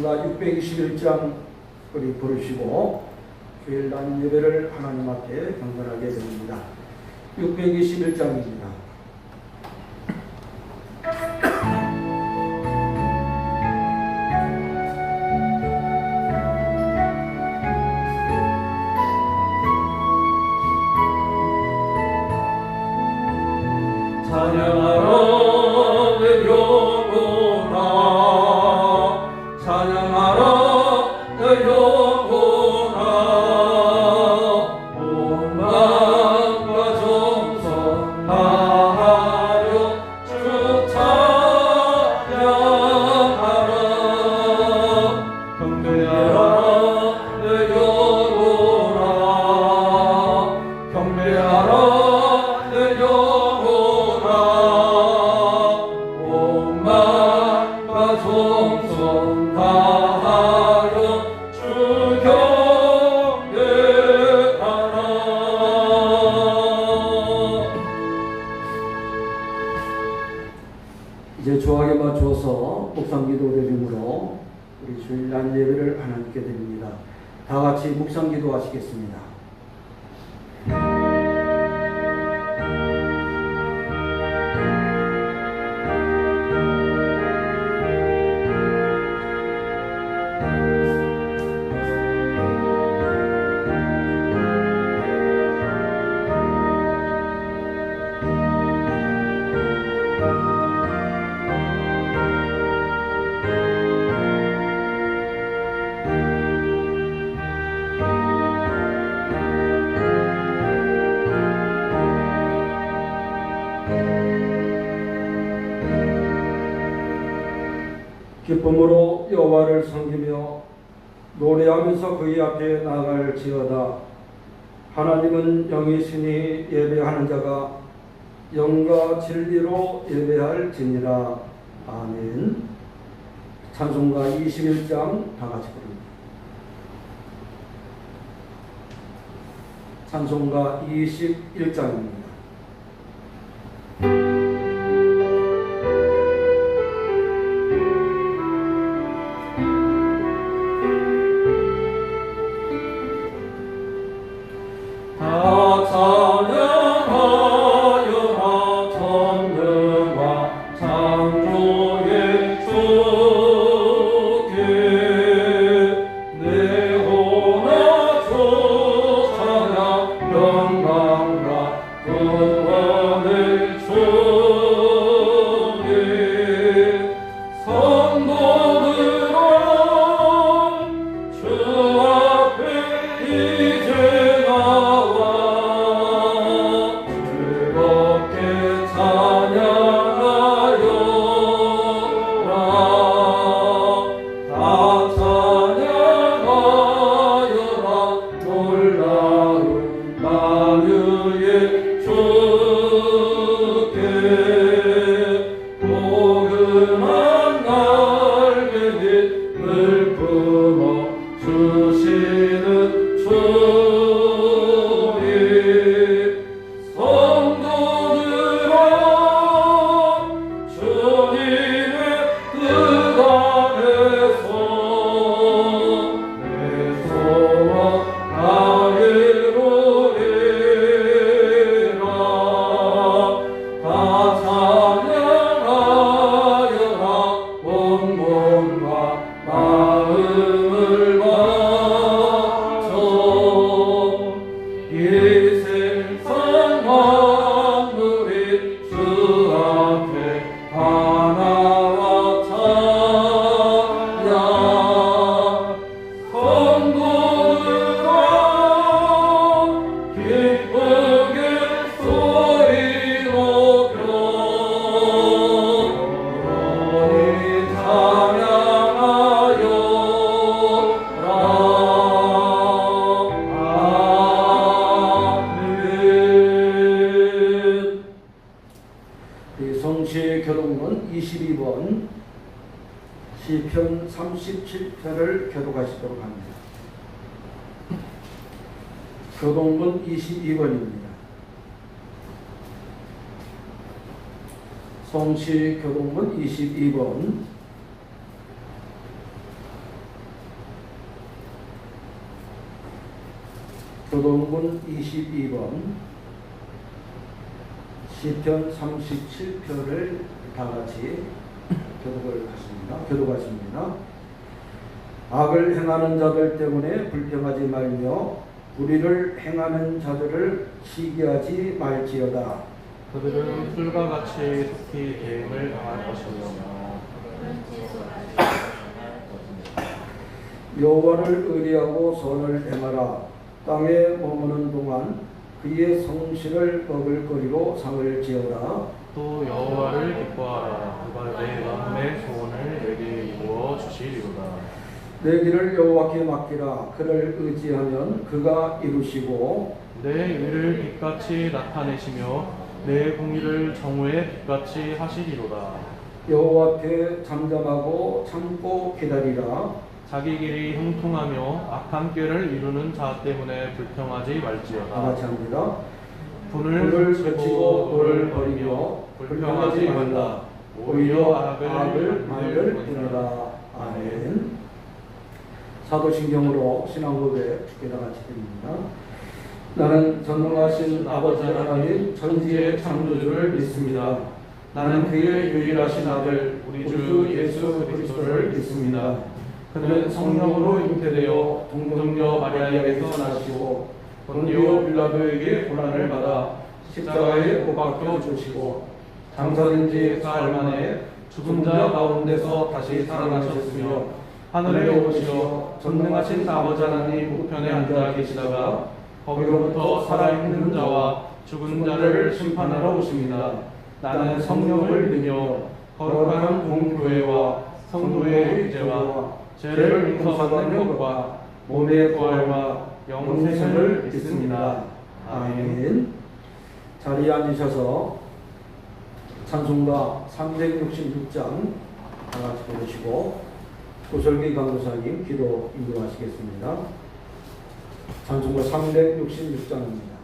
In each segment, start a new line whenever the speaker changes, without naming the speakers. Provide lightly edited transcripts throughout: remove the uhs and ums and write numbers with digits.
찬송가 621장 우리 부르시고 주일 날 예배를 하나님 앞에 경건하게 됩니다. 621장입니다.
찬양하라 내 영혼아, 찬양하라 내 영혼아, 온 마음과 정성 다하여 주 찬양하라. 경배하라 내 영혼아, 경배하라 내 영혼아, 정성 다하여 주 경배하라.
이제 조하게 맞추어서 묵상기도 드림으로 우리 주일날 예배를 하나님께 드립니다. 다 같이 묵상기도 하시겠습니다. 기쁨으로 여호와를 섬기며 노래하면서 그의 앞에 나아갈지어다. 하나님은 영이시니 예배하는 자가 영과 진리로 예배할지니라. 아멘. 찬송가 21장 다 같이 부릅니다. 찬송가 21장입니다. 교독문 22번 시편 37편을 교독하시도록 합니다. 교독문 22번입니다. 성시 교독문 22번 교동군 22번 시편 37표를 다 같이 교독하십니다. 악을 행하는 자들 때문에 불평하지 말며 불의를 행하는 자들을 시기하지 말지어다.
그들은 풀과 같이 속히 계획을 당할 것이며
여호와를 의리하고 선을 행하라. 땅에 머무는 동안 그의 성실을 먹을거리로 상을 지어라.
또 여호와를 기뻐하라. 그가 내 마음의 소원을 내게 이루어 주시리로다.
내 길을 여호와께 맡기라. 그를 의지하면 그가 이루시고
내 의를 빛같이 나타내시며 내 공의를 정오의 빛같이 하시리로다.
여호와 앞에 잠잠하고 참고 기다리라.
자기 길이 형통하며 악한 꾀를 이루는 자 때문에 불평하지
다
말지어다.
같이 합니다.
분을 그치고 돌을 버리며 불평하지 말라. 오히려 악을
만들 뿐이라. 아멘. 사도신경으로 신앙고백 주께 다 같이 드립니다. 나는 전능하신 아버지 하나님 천지의 창조주를 믿습니다. 나는 그의 유일하신 아들 우리 주 예수 그리스도를 믿습니다. 그는 성령으로 잉태되어 동정녀 마리아에게서 나시고 본디오 빌라도에게 고난을 받아 십자가에 못 박혀 죽으시고 장사된 지 사흘 만에 죽은 자 가운데서 다시 살아나셨으며 하늘에 오르시어 전능하신 아버지 하나님 우편에 앉아 계시다가 거기로부터 살아있는 자와 죽은 자를 심판하러 오십니다. 나는 성령을 믿으며 거룩한 공교회와 성도의 유죄와 죄를 용서받는 것과 몸의 부활과 영생을 믿습니다. 아멘. 자리에 앉으셔서 찬송가 366장 다 같이 부르시고 고설기 강도사님 기도 인도하시겠습니다. 찬송가 366장입니다.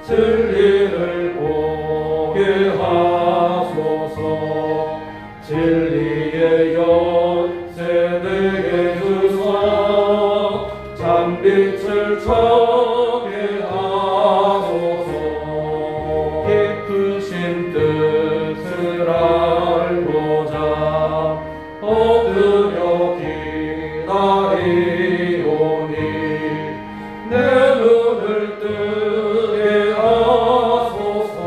진리를 보게 하소서. 진리의 열쇠 내게 주사 참빛을 찾게 하소서. 깊으신 뜻을 알고자 엎드려 기다리오니 내 눈을 뜨게 하소서.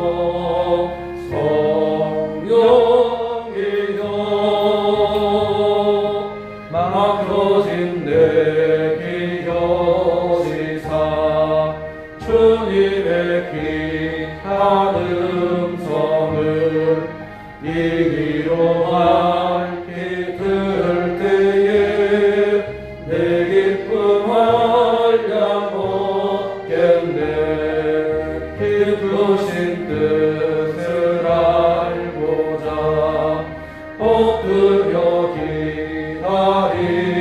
성령이여 막혀진 내 귀 여시사 주님의 귀한 음성을 이기로 밝히 들을 때에 내 기쁨 한량 얻겠네. 기쁘신 뜻을 알고자 엎드려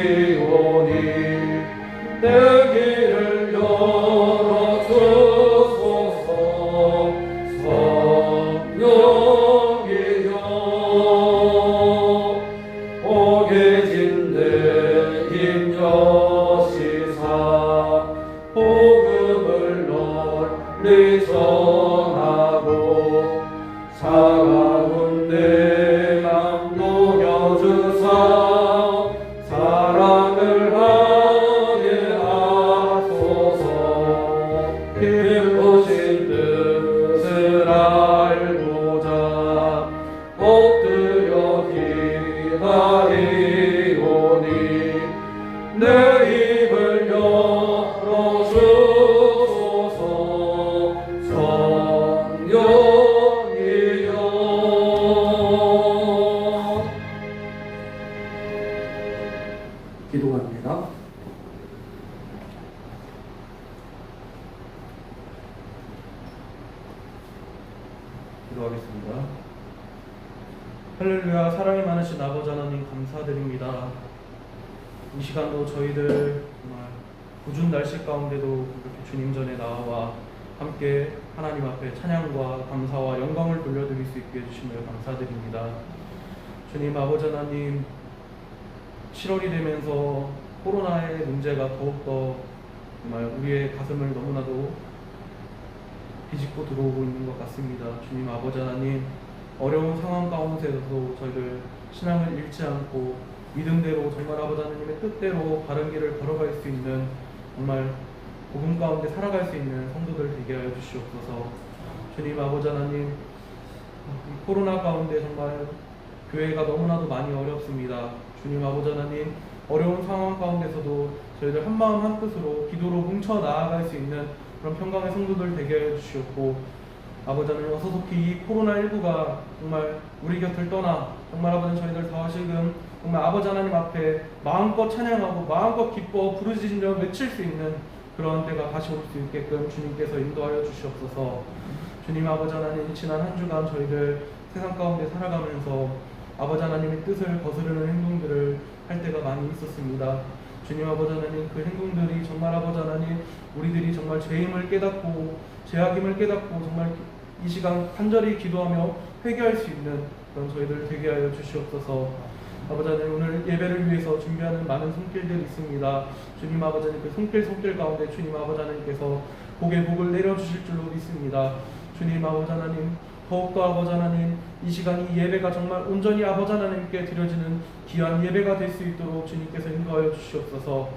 기다리오니 내 길을 열어주소서. 성령이여 오게 진 내 힘 여시사 복음을 널리 전하고 차가운 내 맘 녹여주사 사랑을 하게 하소서. 기쁘신 뜻을 알고자 엎드려 기다리오니 내 입을 열어주소서. 성령이여
할렐루야. 사랑이 많으신 아버지 하나님 감사드립니다. 이 시간도 저희들 정말 궂은 날씨 가운데도 이렇게 주님 전에 나와 함께 하나님 앞에 찬양과 감사와 영광을 돌려드릴 수 있게 해주심을 감사드립니다. 주님 아버지 하나님, 7월이 되면서 코로나의 문제가 더욱더 정말 우리의 가슴을 너무나도 비집고 들어오고 있는 것 같습니다. 주님 아버지 하나님, 어려운 상황 가운데서도 저희들 신앙을 잃지 않고 믿음대로 정말 아버지 하나님의 뜻대로 바른 길을 걸어갈 수 있는, 정말 복음 가운데 살아갈 수 있는 성도들 되게 하여 주시옵소서. 주님 아버지 하나님, 이 코로나 가운데 정말 교회가 너무나도 많이 어렵습니다. 주님 아버지 하나님, 어려운 상황 가운데서도 저희들 한마음 한뜻으로 기도로 뭉쳐 나아갈 수 있는 그런 평강의 성도들 되게 하여 주시옵고, 아버지 하나님, 어서속히 이 코로나19가 정말 우리 곁을 떠나 정말 아버지 저희들 다시금 정말 아버지 하나님 앞에 마음껏 찬양하고 마음껏 기뻐 부르짖으며 외칠 수 있는 그런 때가 다시 올 수 있게끔 주님께서 인도하여 주시옵소서. 주님 아버지 하나님, 지난 한 주간 저희들 세상 가운데 살아가면서 아버지 하나님의 뜻을 거스르는 행동들을 할 때가 많이 있었습니다. 주님 아버지 하나님, 그 행동들이 정말 아버지 하나님, 우리들이 정말 죄임을 깨닫고 죄악임을 깨닫고 정말 이 시간 간절히 기도하며 회개할 수 있는 그런 저희들 되게 하여 주시옵소서. 아버지 하나님, 오늘 예배를 위해서 준비하는 많은 손길들이 있습니다. 주님 아버지 하나님, 그 손길 가운데 주님 아버지 하나님께서 복의 복을 내려주실 줄로 믿습니다. 주님 아버지 하나님, 더욱더 아버지 하나님, 이 시간 이 예배가 정말 온전히 아버지 하나님께 드려지는 귀한 예배가 될 수 있도록 주님께서 인도하여 주시옵소서.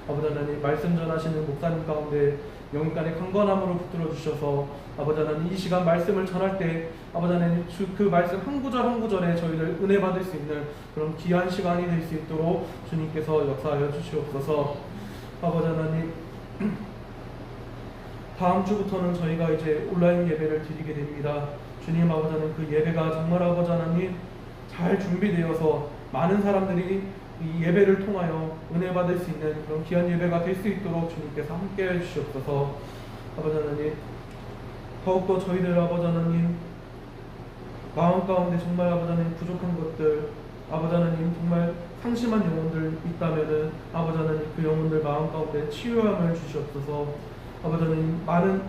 아버지 하나님, 말씀 전하시는 목사님 가운데 영간의 강건함으로 붙들어 주셔서 아버지 하나님, 이 시간 말씀을 전할 때 아버지 하나님, 그 말씀 한 구절 한 구절에 저희들 은혜 받을 수 있는 그런 귀한 시간이 될 수 있도록 주님께서 역사하여 주시옵소서. 아버지 하나님, 다음 주부터는 저희가 이제 온라인 예배를 드리게 됩니다. 주님 아버지 하나님, 그 예배가 정말 아버지 하나님 잘 준비되어서 많은 사람들이 이 예배를 통하여 은혜 받을 수 있는 그런 귀한 예배가 될 수 있도록 주님께서 함께 해주시옵소서. 아버지 하나님, 더욱더 저희들 아버지 하나님 마음 가운데 정말 아버지 하나님 부족한 것들, 아버지 하나님 정말 상심한 영혼들 있다면은 아버지 하나님, 그 영혼들 마음 가운데 치유함을 주시옵소서. 아버지 하나님, 많은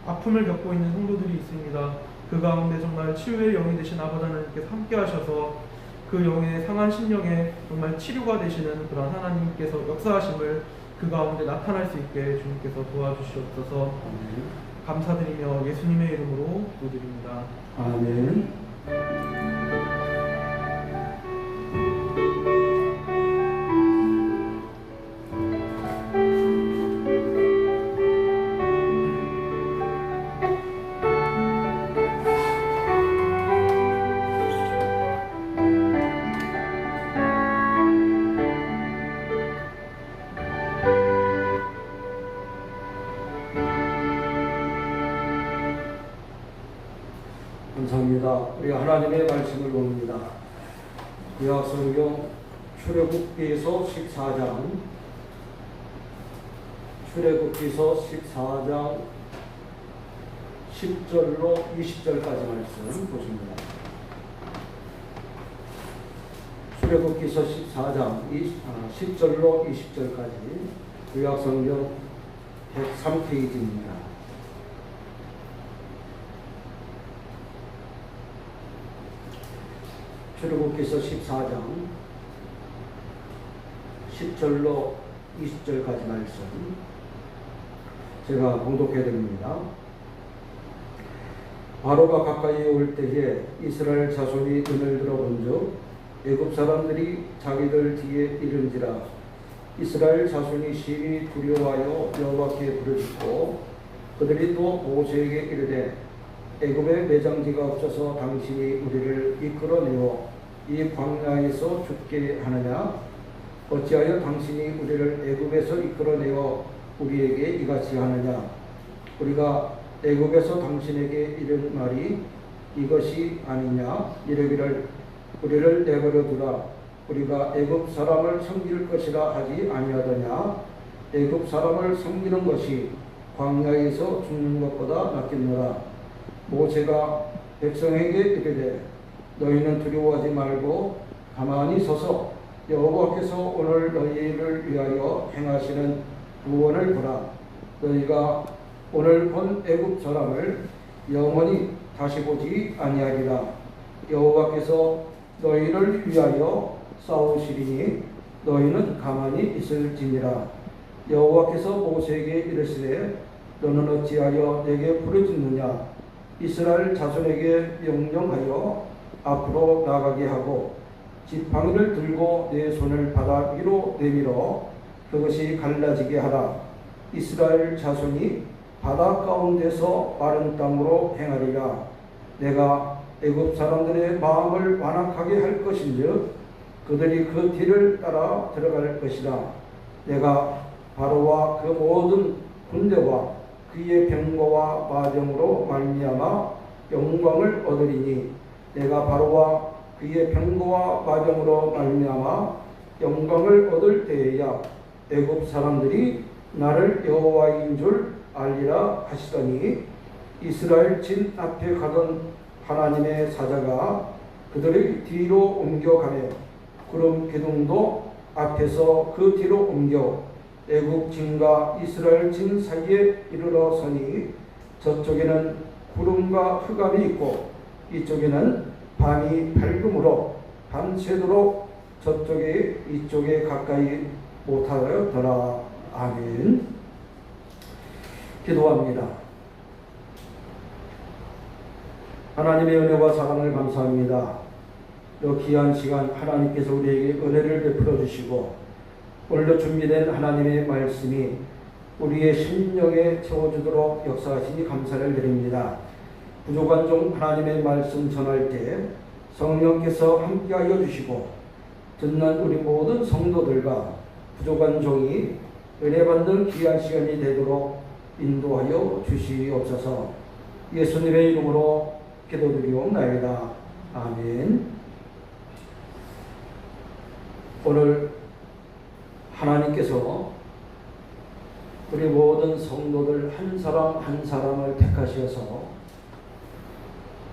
아픔을 겪고 있는 성도들이 있습니다. 그 가운데 정말 치유의 영이 되신 아버지 하나님께서 함께 하셔서 그 영의 상한 심령에 정말 치료가 되시는 그런 하나님께서 역사하심을 그 가운데 나타날 수 있게 주님께서 도와주시옵소서. 감사드리며 예수님의 이름으로 기도드립니다.
아멘. 감사합니다. 우리 하나님의 말씀을 봅니다. 구약성경 출애굽기서 14장, 출애굽기서 14장 10절로 20절까지 말씀 보십니다. 출애굽기서 14장 10절로 20절까지 구약성경 103페이지입니다. 출애굽기서 14장 10절로 20절까지 말씀 제가 봉독해 드립니다. 바로가 가까이 올 때에 이스라엘 자손이 눈을 들어본즉 애굽 사람들이 자기들 뒤에 이른지라. 이스라엘 자손이 심히 두려워하여 여호와께 부르짖고 그들이 또 모세에게 이르되 애굽에 매장지가 없어서 당신이 우리를 이끌어내어 이 광야에서 죽게 하느냐? 어찌하여 당신이 우리를 애굽에서 이끌어내어 우리에게 이같이 하느냐? 우리가 애굽에서 당신에게 이른 말이 이것이 아니냐? 이르기를 우리를 내버려 두라. 우리가 애굽 사람을 섬길 것이라 하지 아니하더냐? 애굽 사람을 섬기는 것이 광야에서 죽는 것보다 낫겠노라. 모세가 백성에게 이르되 너희는 두려워하지 말고 가만히 서서 여호와께서 오늘 너희를 위하여 행하시는 구원을 보라. 너희가 오늘 본 애굽 사람을 영원히 다시 보지 아니하리라. 여호와께서 너희를 위하여 싸우시리니 너희는 가만히 있을지니라. 여호와께서 모세에게 이르시되 너는 어찌하여 내게 부르짖느냐. 이스라엘 자손에게 명령하여 앞으로 나가게 하고 지팡이를 들고 내 손을 바다 위로 내밀어 그것이 갈라지게 하라. 이스라엘 자손이 바다 가운데서 마른 땅으로 행하리라. 내가 애굽 사람들의 마음을 완악하게 할 것인즉 그들이 그 뒤를 따라 들어갈 것이라. 내가 바로와 그 모든 군대와 그의 병거와 마병으로 말미암아 영광을 얻으리니 내가 바로와 그의 병거와 마병으로 말미암아 영광을 얻을 때에야 애굽 사람들이 나를 여호와인 줄 알리라 하시더니 이스라엘 진 앞에 가던 하나님의 사자가 그들의 뒤로 옮겨가며 구름 기둥도 앞에서 그 뒤로 옮겨 애굽 진과 이스라엘 진 사이에 이르러 서니 저쪽에는 구름과 흑암이 있고 이쪽에는 밤이 밝음으로 밤새도록 저쪽에 이쪽에 가까이 못하더라. 아멘. 기도합니다. 하나님의 은혜와 사랑을 감사합니다. 이 귀한 시간 하나님께서 우리에게 은혜를 베풀어 주시고 오늘도 준비된 하나님의 말씀이 우리의 심령에 채워주도록 역사하시니 감사를 드립니다. 부족한 종 하나님의 말씀 전할 때 성령께서 함께하여 주시고 듣는 우리 모든 성도들과 부족한 종이 은혜 받는 귀한 시간이 되도록 인도하여 주시옵소서. 예수님의 이름으로 기도드리옵나이다. 아멘. 오늘 하나님께서 우리 모든 성도들 한 사람 한 사람을 택하셔서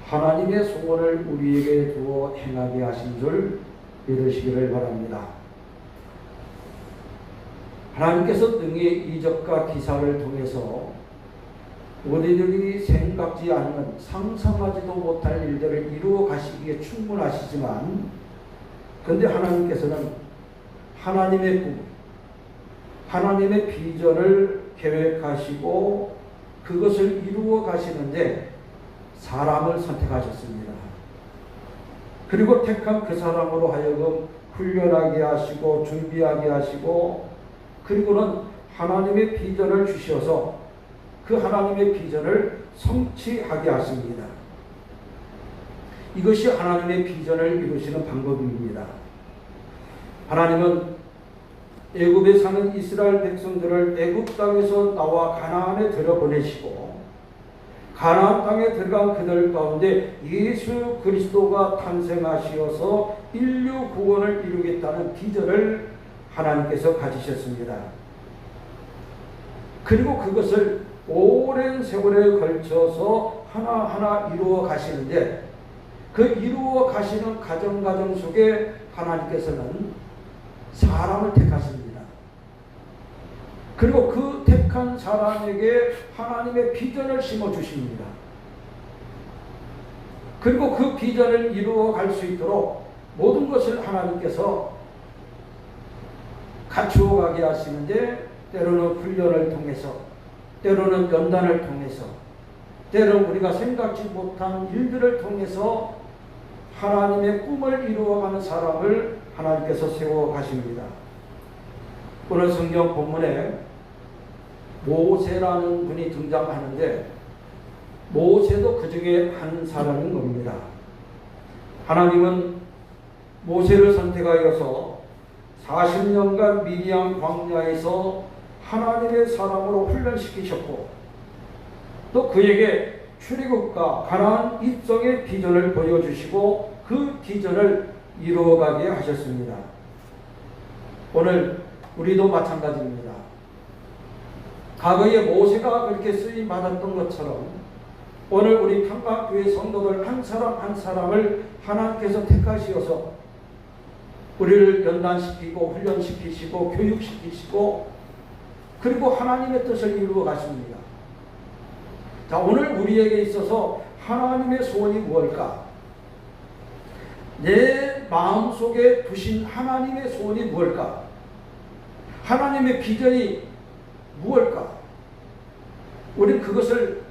하나님의 소원을 우리에게 두어 행하게 하신 줄 믿으시기를 바랍니다. 하나님께서 등의 이적과 기사를 통해서 우리들이 생각지 않는 상상하지도 못할 일들을 이루어 가시기에 충분하시지만 그런데 하나님께서는 하나님의 꿈, 하나님의 비전을 계획하시고 그것을 이루어 가시는데 사람을 선택하셨습니다. 그리고 택한 그 사람으로 하여금 훈련하게 하시고 준비하게 하시고 그리고는 하나님의 비전을 주셔서 그 하나님의 비전을 성취하게 하십니다. 이것이 하나님의 비전을 이루시는 방법입니다. 하나님은 애굽에 사는 이스라엘 백성들을 애굽 땅에서 나와 가나안에 들어보내시고 가나안 땅에 들어간 그들 가운데 예수 그리스도가 탄생하시어서 인류 구원을 이루겠다는 비전을 하나님께서 가지셨습니다. 그리고 그것을 오랜 세월에 걸쳐서 하나하나 이루어 가시는데 그 이루어 가시는 과정 속에 하나님께서는 사람을 택하십니다. 그리고 그 택한 사람에게 하나님의 비전을 심어주십니다. 그리고 그 비전을 이루어 갈 수 있도록 모든 것을 하나님께서 갖추어 가게 하시는데 때로는 훈련을 통해서 때로는 연단을 통해서 때로는 우리가 생각지 못한 일들을 통해서 하나님의 꿈을 이루어가는 사람을 하나님께서 세워 가십니다. 오늘 성경 본문에 모세라는 분이 등장하는데 모세도 그 중에 한 사람인 겁니다. 하나님은 모세를 선택하여서 40년간 미디안 광야에서 하나님의 사람으로 훈련시키셨고 또 그에게 출애굽과 가나안 입성의 비전을 보여주시고 그 비전을 이루어가게 하셨습니다. 오늘 우리도 마찬가지입니다. 과거에 모세가 그렇게 쓰임 받았던 것처럼 오늘 우리 평강교회 성도들 한 사람 한 사람을 하나님께서 택하시어서 우리를 연단시키고 훈련시키시고 교육시키시고 그리고 하나님의 뜻을 이루어 가십니다. 자, 오늘 우리에게 있어서 하나님의 소원이 무엇일까? 내 마음속에 두신 하나님의 소원이 무엇일까? 하나님의 비전이 무엇일까? 우리는 그것을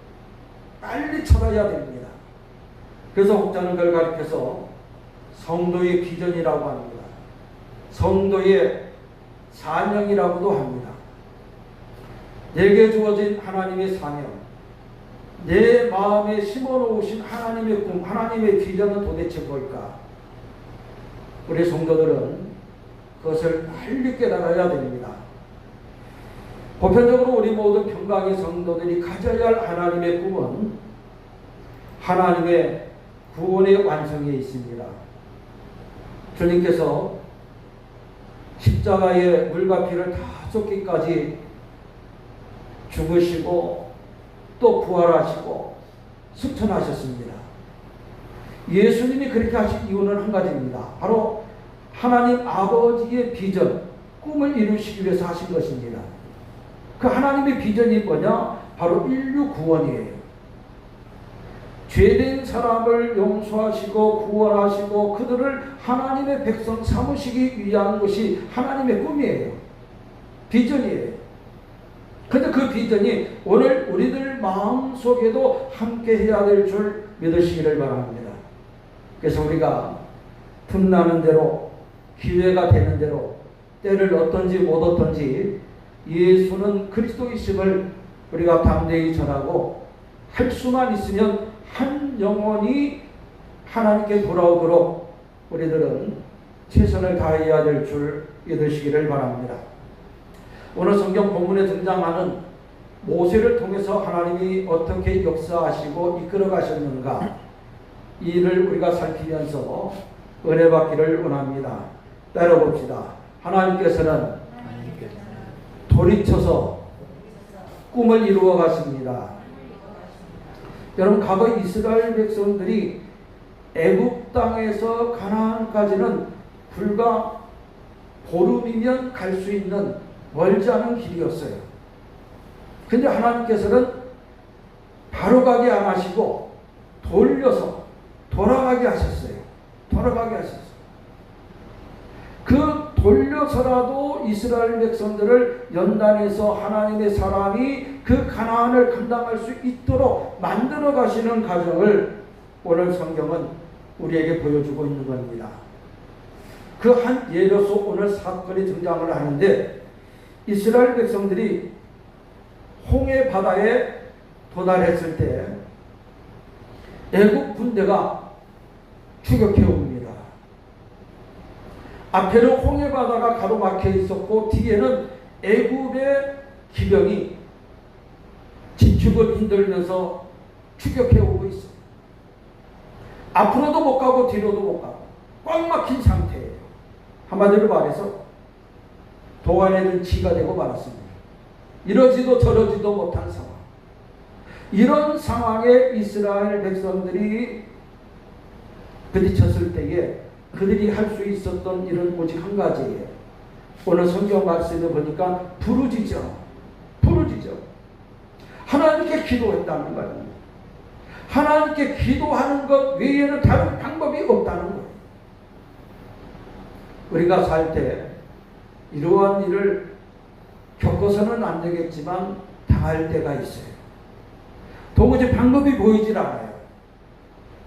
빨리 찾아야 됩니다. 그래서 혹자는 그걸 가리켜서 성도의 비전이라고 합니다. 성도의 사명이라고도 합니다. 내게 주어진 하나님의 사명, 내 마음에 심어놓으신 하나님의 꿈, 하나님의 비전은 도대체 뭘까? 우리 성도들은 그것을 빨리 깨달아야 됩니다. 보편적으로 우리 모든 평강의 성도들이 가져야 할 하나님의 꿈은 하나님의 구원의 완성에 있습니다. 주님께서 십자가에 물과 피를 다 쏟기까지 죽으시고 또 부활하시고 승천하셨습니다. 예수님이 그렇게 하신 이유는 한 가지입니다. 바로 하나님 아버지의 비전, 꿈을 이루시기 위해서 하신 것입니다. 그 하나님의 비전이 뭐냐? 바로 인류 구원이에요. 죄된 사람을 용서하시고 구원하시고 그들을 하나님의 백성 삼으시기 위한 것이 하나님의 꿈이에요. 비전이에요. 그런데 그 비전이 오늘 우리들 마음속에도 함께 해야 될 줄 믿으시기를 바랍니다. 그래서 우리가 틈나는 대로 기회가 되는 대로 때를 얻든지 못 얻든지 예수는 그리스도이심을 우리가 담대히 전하고 할 수만 있으면 한 영혼이 하나님께 돌아오도록 우리들은 최선을 다해야 될 줄 믿으시기를 바랍니다. 오늘 성경 본문에 등장하는 모세를 통해서 하나님이 어떻게 역사하시고 이끌어 가셨는가, 이를 우리가 살피면서 은혜 받기를 원합니다. 따라봅시다. 하나님께서는 돌이쳐서 꿈을 이루어 가십니다. 여러분, 과거 이스라엘 백성들이 애굽 땅에서 가나안까지는 불과 보름이면 갈 수 있는 멀지 않은 길이었어요. 근데 하나님께서는 바로 가게 안 하시고 돌려서 돌아가게 하셨어요. 돌아가게 하셨어요. 그 돌려서라도 이스라엘 백성들을 연단해서 하나님의 사람이 그 가나안을 감당할 수 있도록 만들어 가시는 과정을 오늘 성경은 우리에게 보여주고 있는 겁니다. 그 한 예로서 오늘 사건이 등장을 하는데, 이스라엘 백성들이 홍해 바다에 도달했을 때 애국 군대가 추격해 옵니다. 앞에는 홍해 바다가 가로막혀 있었고 뒤에는 애국의 기병이 지축을 흔들면서 추격해 오고 있어요. 앞으로도 못 가고 뒤로도 못 가고 꽉 막힌 상태예요. 한마디로 말해서 도안에 든 치가 되고 말았습니다. 이러지도 저러지도 못한 상황. 이런 상황에 이스라엘 백성들이 부딪혔을 때에 그들이 할 수 있었던 일은 오직 한 가지예요. 오늘 성경 말씀에 보니까 부르짖어. 하나님께 기도했다는 거예요. 하나님께 기도하는 것 외에는 다른 방법이 없다는 거예요. 우리가 살 때 이러한 일을 겪어서는 안 되겠지만 당할 때가 있어요. 도무지 방법이 보이질 않아요.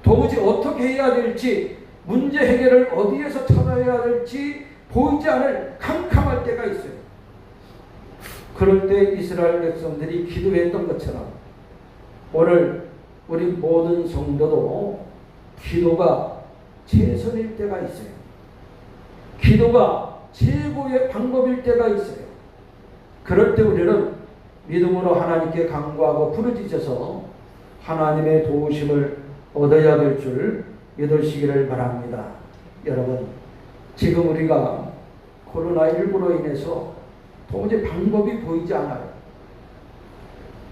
도무지 어떻게 해야 될지, 문제 해결을 어디에서 찾아야 될지 보이지 않을 캄캄할 때가 있어요. 그럴 때 이스라엘 백성들이 기도했던 것처럼 오늘 우리 모든 성도도 기도가 최선일 때가 있어요. 기도가 최고의 방법일 때가 있어요. 그럴 때 우리는 믿음으로 하나님께 간구하고 부르짖어서 하나님의 도우심을 얻어야 될 줄 믿으시기를 바랍니다. 여러분, 지금 우리가 코로나19로 인해서 도무지 방법이 보이지 않아요.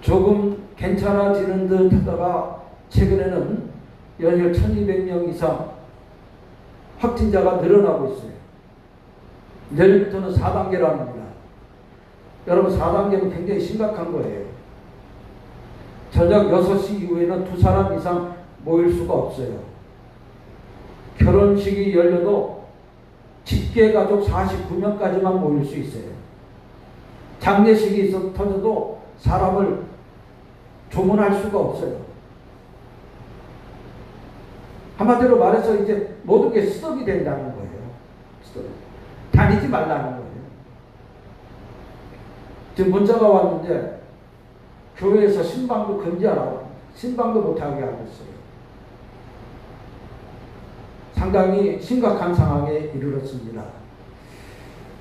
조금 괜찮아지는 듯 하다가 최근에는 연일 1200명 이상 확진자가 늘어나고 있어요. 내일부터는 4단계라는 겁니다. 여러분 4단계는 굉장히 심각한 거예요. 저녁 6시 이후에는 2사람 이상 모일 수가 없어요. 결혼식이 열려도 직계가족 49명까지만 모일 수 있어요. 장례식이 터져도 사람을 조문할 수가 없어요. 한마디로 말해서 이제 모든 게 스톱이 된다는 거예요. 스톱. 다니지 말라는 거예요. 지금 문자가 왔는데 교회에서 신방도 금지하라고, 신방도 못하게 하고 있어요. 상당히 심각한 상황에 이르렀습니다.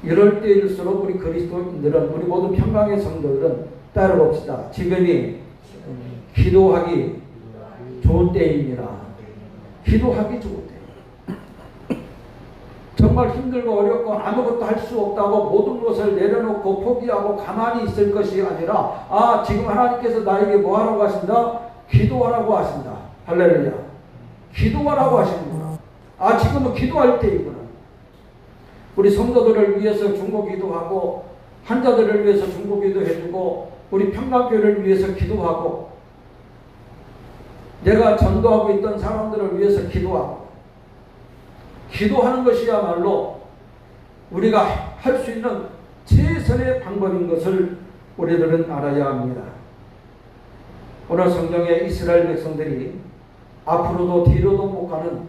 이럴 때일수록 우리 그리스도인들은, 우리 모든 평강의 성도들은 따라봅시다. 지금이 기도하기 좋은 때입니다. 기도하기 좋은 때. 정말 힘들고 어렵고 아무것도 할 수 없다고 모든 것을 내려놓고 포기하고 가만히 있을 것이 아니라, 지금 하나님께서 나에게 뭐 하라고 하신다? 기도하라고 하신다. 할렐루야. 기도하라고 하십니다. 지금은 기도할 때이구나. 우리 성도들을 위해서 중보기도하고, 환자들을 위해서 중보기도해주고, 우리 평강교회를 위해서 기도하고, 내가 전도하고 있던 사람들을 위해서 기도하고, 기도하는 것이야말로 우리가 할 수 있는 최선의 방법인 것을 우리들은 알아야 합니다. 오늘 성경에 이스라엘 백성들이 앞으로도 뒤로도 못 가는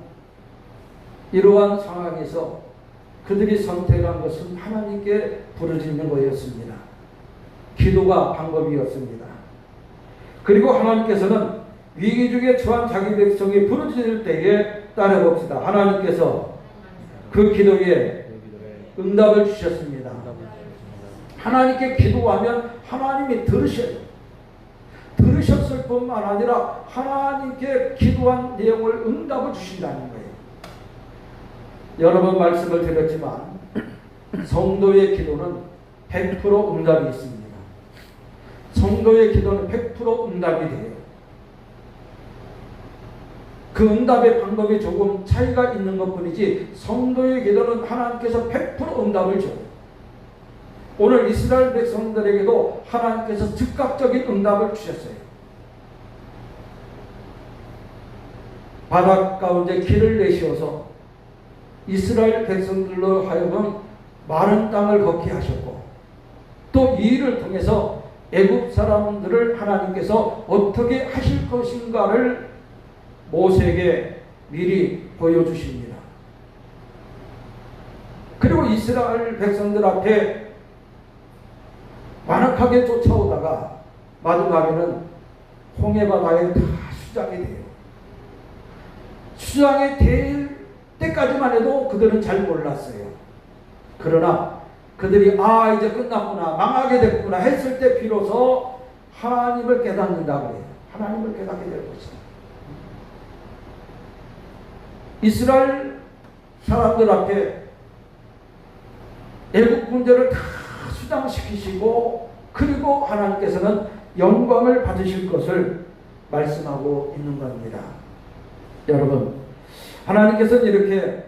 이러한 상황에서 그들이 선택한 것은 하나님께 부르짖는 거였습니다. 기도가 방법이었습니다. 그리고 하나님께서는 위기 중에 처한 자기 백성이 부르짖을 때에 따라봅시다. 하나님께서 그 기도에 응답을 주셨습니다. 하나님께 기도하면 하나님이 들으셔요. 들으셨을 뿐만 아니라 하나님께 기도한 내용을 응답을 주신다는 거예요. 여러 번 말씀을 드렸지만 성도의 기도는 100% 응답이 있습니다. 성도의 기도는 100% 응답이 돼요. 그 응답의 방법이 조금 차이가 있는 것뿐이지 성도의 기도는 하나님께서 100% 응답을 줘요. 오늘 이스라엘 백성들에게도 하나님께서 즉각적인 응답을 주셨어요. 바다 가운데 길을 내시어서 이스라엘 백성들로 하여금 마른 땅을 걷게 하셨고, 또 이 일을 통해서 애굽 사람들을 하나님께서 어떻게 하실 것인가를 모세에게 미리 보여주십니다. 그리고 이스라엘 백성들 앞에 완악하게 쫓아오다가 마지막에는 홍해바다에 다 수장이 돼요. 수장이 될 때까지만 해도 그들은 잘 몰랐어요. 그러나 그들이 이제 끝났구나, 망하게 됐구나 했을 때 비로소 하나님을 깨닫는다고 해요. 하나님을 깨닫게 될 것이다. 이스라엘 사람들 앞에 애국 군대를 다 수장시키시고, 그리고 하나님께서는 영광을 받으실 것을 말씀하고 있는 겁니다. 여러분, 하나님께서는 이렇게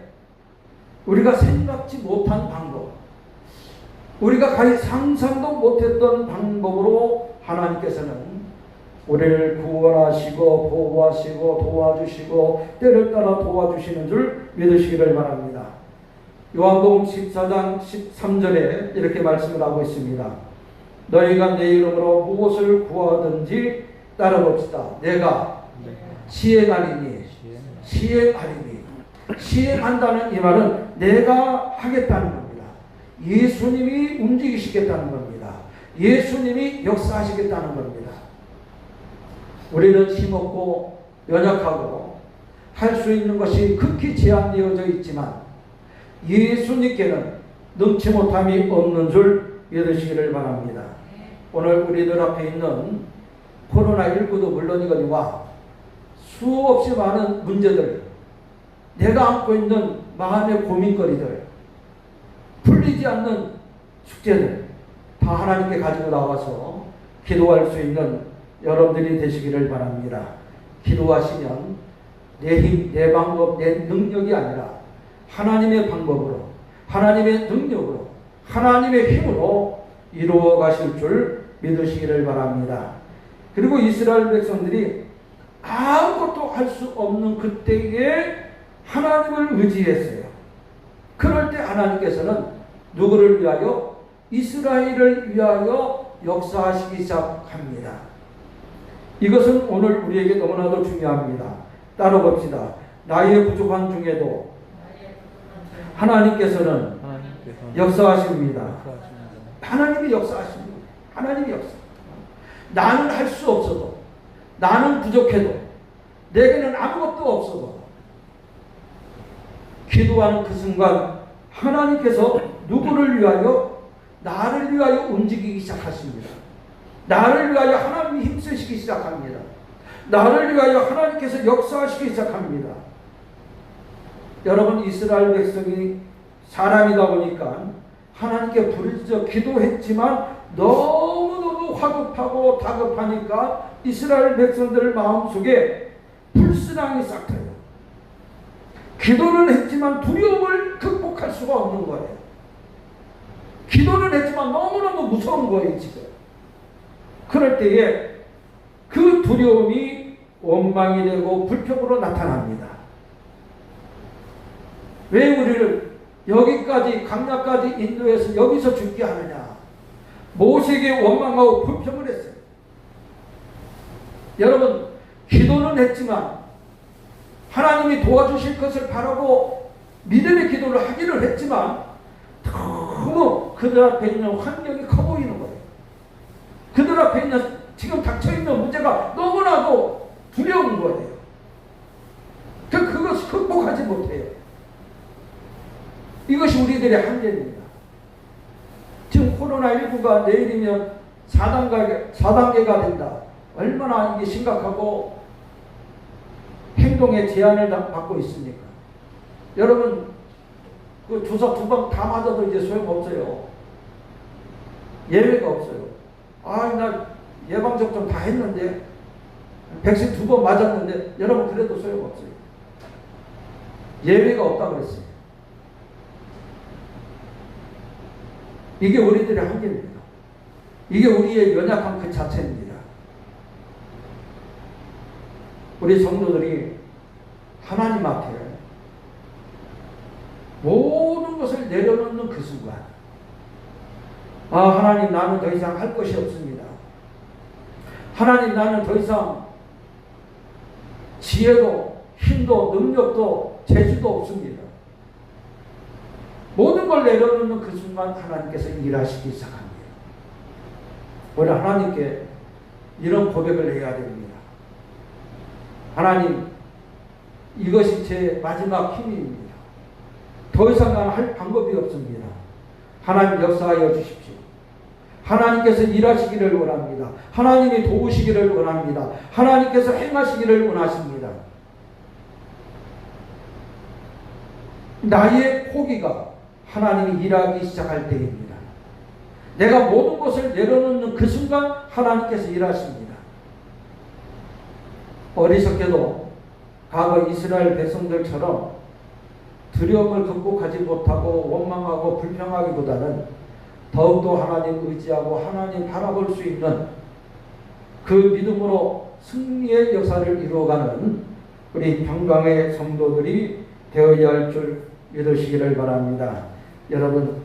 우리가 생각지 못한 방법, 우리가 거의 상상도 못했던 방법으로 하나님께서는 우리를 구원하시고 보호하시고 도와주시고 때를 따라 도와주시는 줄 믿으시기를 바랍니다. 요한복음 14장 13절에 이렇게 말씀을 하고 있습니다. 너희가 내 이름으로 무엇을 구하든지 따라봅시다. 내가 시행하리니. 시행한다는 이 말은 내가 하겠다는 겁니다. 예수님이 움직이시겠다는 겁니다. 예수님이 역사하시겠다는 겁니다. 우리는 힘없고 연약하고 할 수 있는 것이 극히 제한되어져 있지만 예수님께는 능치 못함이 없는 줄 믿으시기를 바랍니다. 오늘 우리들 앞에 있는 코로나19도 물론이거니와 수없이 많은 문제들, 내가 안고 있는 마음의 고민거리들, 풀리지 않는 숙제들 다 하나님께 가지고 나와서 기도할 수 있는 여러분들이 되시기를 바랍니다. 기도하시면 내 힘, 내 방법, 내 능력이 아니라 하나님의 방법으로, 하나님의 능력으로, 하나님의 힘으로 이루어 가실 줄 믿으시기를 바랍니다. 그리고 이스라엘 백성들이 아무것도 할 수 없는 그때에 하나님을 의지했어요. 그럴 때 하나님께서는 누구를 위하여? 이스라엘을 위하여 역사하시기 시작합니다. 이것은 오늘 우리에게 너무나도 중요합니다. 따라 봅시다. 나의 부족한 중에도 하나님께서는 역사하십니다. 하나님이 역사하십니다. 하나님이 역사. 나는 할 수 없어도, 나는 부족해도, 내게는 아무것도 없어도 기도하는 그 순간 하나님께서 누구를 위하여? 나를 위하여 움직이기 시작하십니다. 나를 위하여 하나님이 힘쓰시기 시작합니다. 나를 위하여 하나님께서 역사하시기 시작합니다. 여러분, 이스라엘 백성이 사람이다 보니까 하나님께 부르짖어 기도했지만 너무너무 화급하고 다급하니까 이스라엘 백성들 마음속에 불신앙이 싹 트요. 기도는 했지만 두려움을 극복할 수가 없는 거예요. 기도는 했지만 너무너무 무서운 거예요, 지금. 그럴 때에 그 두려움이 원망이 되고 불평으로 나타납니다. 왜 우리를 여기까지, 강야까지 인도해서 여기서 죽게 하느냐? 모세에게 원망하고 불평을 했어요. 여러분, 기도는 했지만 하나님이 도와주실 것을 바라고 믿음의 기도를 하기를 했지만 너무 그들 앞에 있는 환경이 커 보이는 거예요. 그들 앞에 있는 지금 닥쳐있는 문제가 너무나도 두려운 거예요. 그것을 극복하지 못해요. 이것이 우리들의 한계입니다. 지금 코로나19가 내일이면 4단계가 된다. 얼마나 이게 심각하고 행동에 제한을 받고 있습니까? 여러분, 그 주사 2방 다 맞아도 이제 소용없어요. 예외가 없어요. 나 예방접종 다 했는데, 백신 2번 맞았는데, 여러분 그래도 소용없어요. 예외가 없다 그랬어요. 이게 우리들의 한계입니다. 이게 우리의 연약한 그 자체입니다. 우리 성도들이 하나님 앞에 모든 것을 내려놓는 그 순간, 하나님, 나는 더 이상 할 것이 없습니다. 하나님, 나는 더 이상 지혜도 힘도 능력도 재주도 없습니다. 모든 걸 내려놓는 그 순간 하나님께서 일하시기 시작합니다. 우리 하나님께 이런 고백을 해야 됩니다. 하나님, 이것이 제 마지막 힘입니다. 더 이상 나는 할 방법이 없습니다. 하나님 역사하여 주십시오. 하나님께서 일하시기를 원합니다. 하나님이 도우시기를 원합니다. 하나님께서 행하시기를 원하십니다. 나의 포기가 하나님이 일하기 시작할 때입니다. 내가 모든 것을 내려놓는 그 순간 하나님께서 일하십니다. 어리석게도 과거 이스라엘 백성들처럼 두려움을 극복하지 못하고 원망하고 불평하기보다는 더욱더 하나님 의지하고 하나님 바라볼 수 있는 그 믿음으로 승리의 역사를 이루어가는 우리 평강의 성도들이 되어야 할 줄 믿으시기를 바랍니다. 여러분,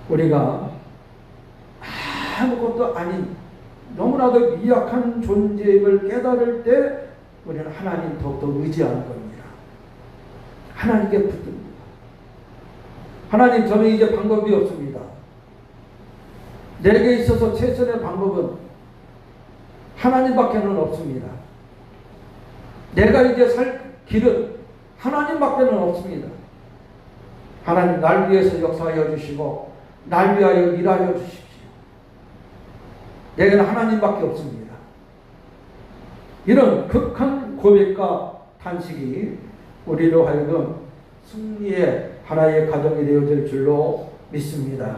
우리가 아무것도 아닌 너무나도 미약한 존재임을 깨달을 때 우리는 하나님 더욱더 의지하는 겁니다. 하나님께 붙듭니다. 하나님, 저는 이제 방법이 없습니다. 내게 있어서 최선의 방법은 하나님밖에는 없습니다. 내가 이제 살 길은 하나님밖에는 없습니다. 하나님, 날 위해서 역사하여 주시고 날 위하여 일하여 주십시오. 내게는 하나님밖에 없습니다. 이런 극한 고백과 탄식이 우리로 하여금 승리의 하나의 가정이 되어질 줄로 믿습니다.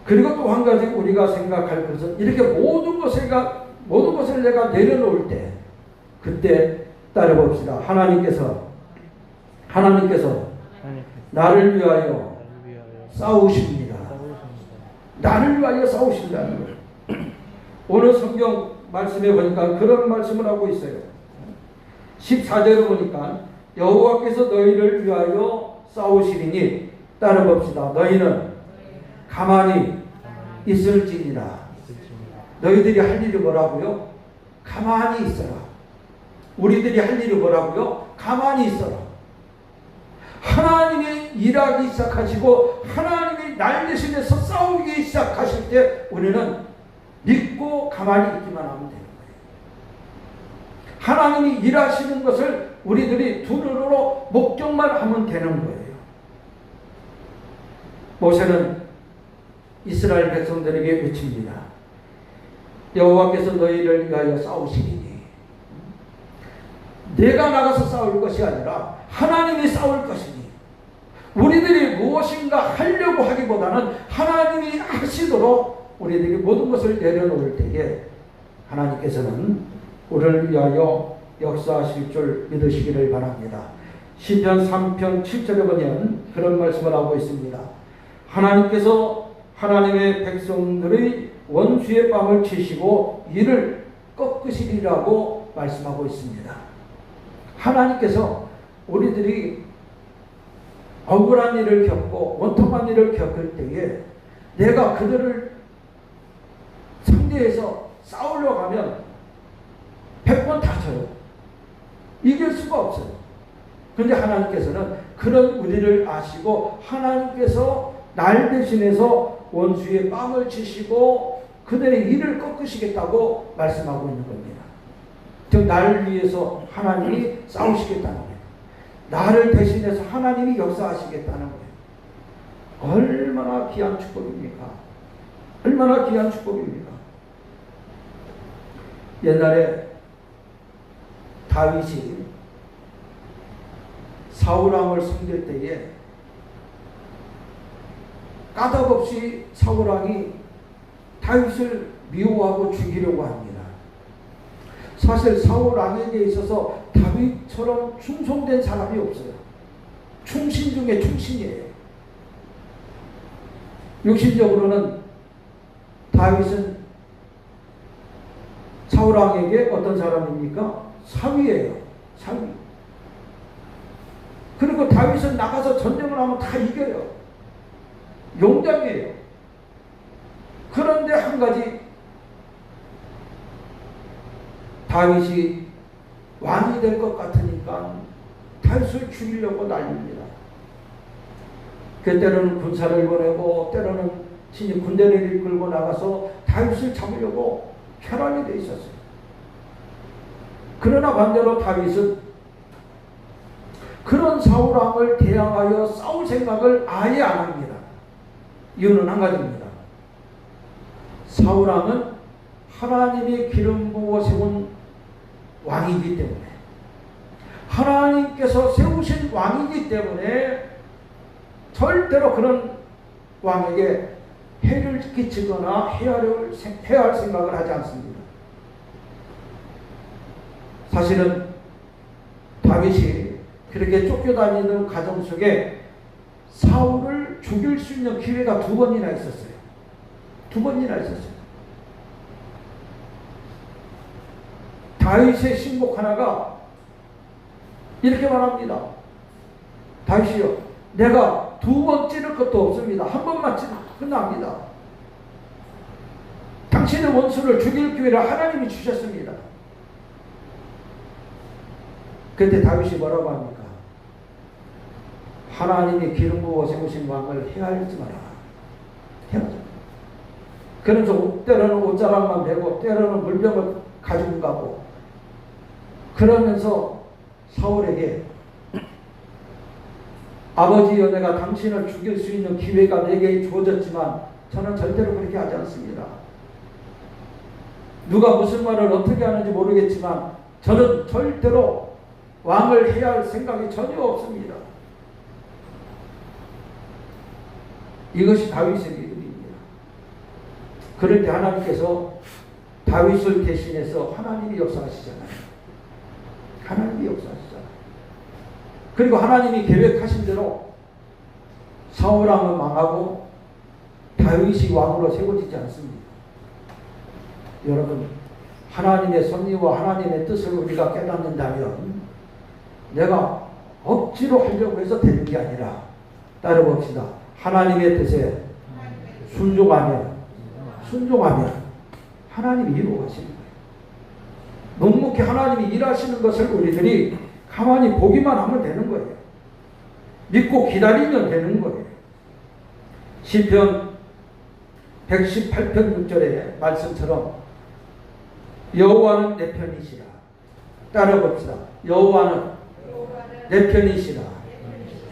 그리고 또 한 가지 우리가 생각할 것은 이렇게 모든 것을 내가 내려놓을 때, 그때 따라봅시다. 하나님께서 나를 위하여 싸우십니다. 나를 위하여 싸우신다는 거예요. 오늘 성경 말씀에 보니까 그런 말씀을 하고 있어요. 14절에 보니까 여호와께서 너희를 위하여 싸우시리니 따라 봅시다. 너희는 가만히 있을지니라. 너희들이 할 일이 뭐라고요? 가만히 있어라. 우리들이 할 일이 뭐라고요? 가만히 있어라. 하나님이 일하기 시작하시고 하나님이 날 대신해서 싸우기 시작하실 때 우리는 믿고 가만히 있기만 하면 되는 거예요. 하나님이 일하시는 것을 우리들이 두 눈으로 목격만 하면 되는 거예요. 모세는 이스라엘 백성들에게 외칩니다. 여호와께서 너희를 위하여 싸우시리니 내가 나가서 싸울 것이 아니라 하나님이 싸울 것이니 우리들이 무엇인가 하려고 하기보다는 하나님이 하시도록 우리들이 모든 것을 내려놓을 때에 하나님께서는 우리를 위하여 역사하실 줄 믿으시기를 바랍니다. 시편 3편 7절에 보면 그런 말씀을 하고 있습니다. 하나님께서 하나님의 백성들의 원수의 뺨을 치시고 이를 꺾으시리라고 말씀하고 있습니다. 하나님께서 우리들이 억울한 일을 겪고 원통한 일을 겪을 때에 내가 그들을 상대해서 싸우려고 하면 100번 다쳐요. 이길 수가 없어요. 그런데 하나님께서는 그런 우리를 아시고 하나님께서 날 대신해서 원수의 뺨을 치시고 그들의 일을 꺾으시겠다고 말씀하고 있는 겁니다. 즉 나를 위해서 하나님이 싸우시겠다는 거예요. 나를 대신해서 하나님이 역사하시겠다는 거예요. 얼마나 귀한 축복입니까? 얼마나 귀한 축복입니까? 옛날에 다윗이 사울왕을 섬길 때에 까닭없이 사울왕이 다윗을 미워하고 죽이려고 합니다. 사실 사울왕에게 있어서 다윗처럼 충성된 사람이 없어요. 충신 중에 충신이에요. 육신적으로는 다윗은 사울왕에게 어떤 사람입니까? 사위예요. 사위. 그리고 다윗은 나가서 전쟁을 하면 다 이겨요. 용장이에요. 그런데 한 가지 다윗이 왕이 될 것 같으니까 다윗을 죽이려고 난립니다. 때로는 군사를 보내고 때로는 친히 군대를 이끌고 나가서 다윗을 잡으려고 혈안이 돼 있었어요. 그러나 반대로 다윗은 그런 사울왕을 대항하여 싸울 생각을 아예 안 합니다. 이유는 한 가지입니다. 사울왕은 하나님이 기름 부어 세운 왕이기 때문에 하나님께서 세우신 왕이기 때문에 절대로 그런 왕에게 해를 끼치거나 해야 할 생각을 하지 않습니다. 사실은 다윗이 그렇게 쫓겨다니는 가정 속에 사울을 죽일 수 있는 기회가 2번이나 있었어요. 2번이나 있었어요. 다윗의 신곡 하나가 이렇게 말합니다. 다윗이요, 내가 2번 찌를 것도 없습니다. 1번만 찌르면 끝납니다. 당신의 원수를 죽일 기회를 하나님이 주셨습니다. 그때 다윗이 뭐라고 합니까? 하나님이 기름 부어 세우신 왕을 해하지 마라. 해하지 마라. 그러면서 때로는 옷자락만 메고 때로는 물병을 가지고 가고 그러면서 사울에게 아버지여, 내가 당신을 죽일 수 있는 기회가 내게 주어졌지만 저는 절대로 그렇게 하지 않습니다. 누가 무슨 말을 어떻게 하는지 모르겠지만 저는 절대로 왕을 해야 할 생각이 전혀 없습니다. 이것이 다윗의 믿음입니다. 그럴 때 하나님께서 다윗을 대신해서 하나님이 역사하시잖아요. 하나님이 역사하시잖아요. 그리고 하나님이 계획하신 대로 사울왕은 망하고 다윗이 왕으로 세워지지 않습니다. 여러분, 하나님의 섭리와 하나님의 뜻을 우리가 깨닫는다면 내가 억지로 하려고 해서 되는 게 아니라 따라봅시다. 하나님의 뜻에 순종하면 하나님이 이루어가시는 거예요. 묵묵히 하나님이 일하시는 것을 우리들이 가만히 보기만 하면 되는 거예요. 믿고 기다리면 되는 거예요. 시편 118편 6절의 말씀처럼 여호와는 내 편이시라. 따라봅시다. 여호와는 내 편이시라.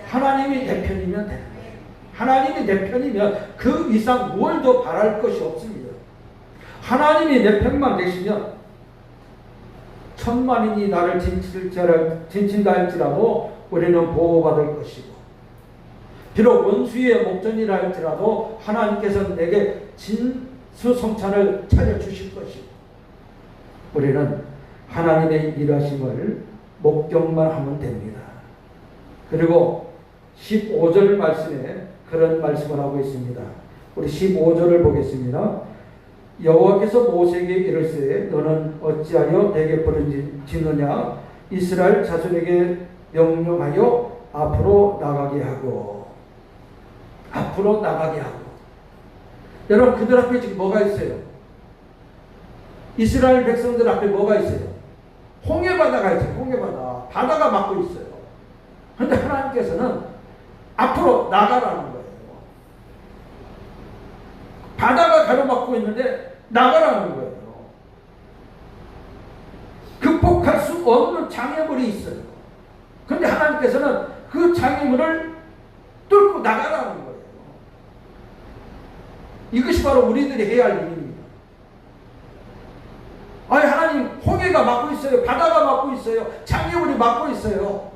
하나님이 내 편이면 되는 거예요. 하나님이 내 편이면 그 이상 뭘 더 바랄 것이 없습니다. 하나님이 내 편만 되시면 천만인이 나를 진친다 할지라도 우리는 보호받을 것이고, 비록 원수의 목전이라 할지라도 하나님께서는 내게 진수성찬을 차려주실 것이고, 우리는 하나님의 일하심을 목격만 하면 됩니다. 그리고 15절 말씀에 그런 말씀을 하고 있습니다. 우리 15절을 보겠습니다. 여호와께서 모세에게 이르시되 너는 어찌하여 내게 부르짖느냐? 이스라엘 자손에게 명령하여 앞으로 나가게 하고. 여러분, 그들 앞에 지금 뭐가 있어요? 이스라엘 백성들 앞에 뭐가 있어요? 홍해바다가 있어요. 홍해바다. 바다가 막고 있어요. 그런데 하나님께서는 앞으로 나가라는 거예요. 바다가 가로막고 있는데 나가라는 거예요. 극복할 수 없는 장애물이 있어요. 그런데 하나님께서는 그 장애물을 뚫고 나가라는 거예요. 이것이 바로 우리들이 해야 할 일입니다. 아니, 하나님, 홍해가 막고 있어요. 바다가 막고 있어요. 장애물이 막고 있어요.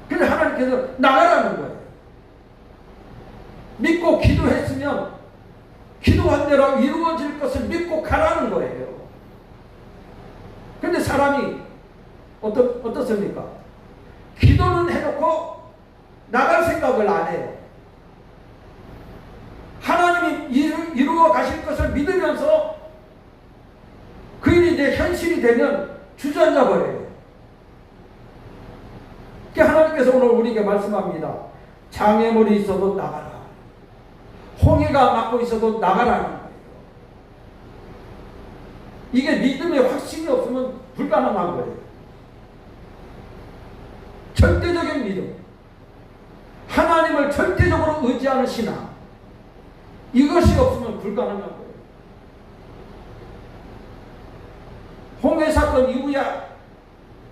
근데 하나님께서 나가라는 거예요. 믿고 기도했으면 기도한 대로 이루어질 것을 믿고 가라는 거예요. 근데 사람이 어떻습니까? 기도는 해놓고 나갈 생각을 안 해요. 하나님이 이루어 가실 것을 믿으면서 그 일이 내 현실이 되면 주저앉아 버려요. 하나님께서 오늘 우리에게 말씀합니다. 장애물이 있어도 나가라. 홍해가 막고 있어도 나가라는 거예요. 이게 믿음의 확신이 없으면 불가능한 거예요. 절대적인 믿음, 하나님을 절대적으로 의지하는 신앙, 이것이 없으면 불가능한 거예요. 홍해 사건 이후에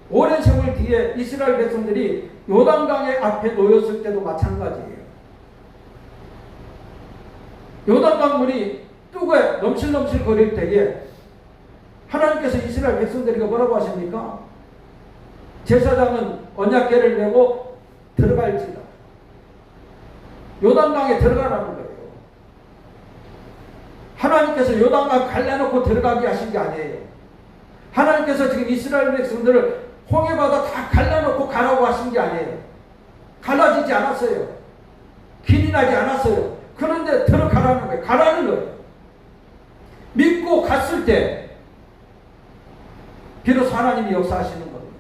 오랜 세월 뒤에 이스라엘 백성들이 요단강의 앞에 놓였을 때도 마찬가지예요. 요단강 물이 뚝에 넘실넘실 거릴 때에 하나님께서 이스라엘 백성들에게 뭐라고 하십니까? 제사장은 언약궤를 메고 들어갈지다. 요단강에 들어가라는 거예요. 하나님께서 요단강 갈라놓고 들어가게 하신 게 아니에요. 하나님께서 지금 이스라엘 백성들을 홍해바다 다 갈라놓고 가라고 하신 게 아니에요. 갈라지지 않았어요. 길이 나지 않았어요. 그런데 들어가라는 거예요. 가라는 거예요. 믿고 갔을 때 비로소 하나님이 역사하시는 겁니다.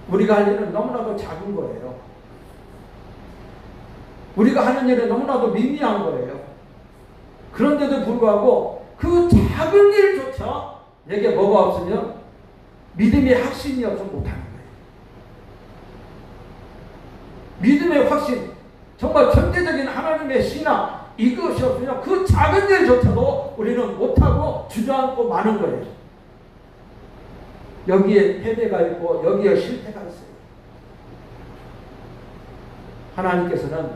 우리가 할 일은 너무나도 작은 거예요. 우리가 하는 일은 너무나도 미미한 거예요. 그런데도 불구하고 그 작은 일조차 내게 뭐가 없으면 믿음의 확신이 없어 못하는 거예요. 믿음의 확신, 정말 절대적인 하나님의 신앙, 이것이 없으면 그 작은 일조차도 우리는 못하고 주저앉고 마는 거예요. 여기에 패배가 있고 여기에 실패가 있어요. 하나님께서는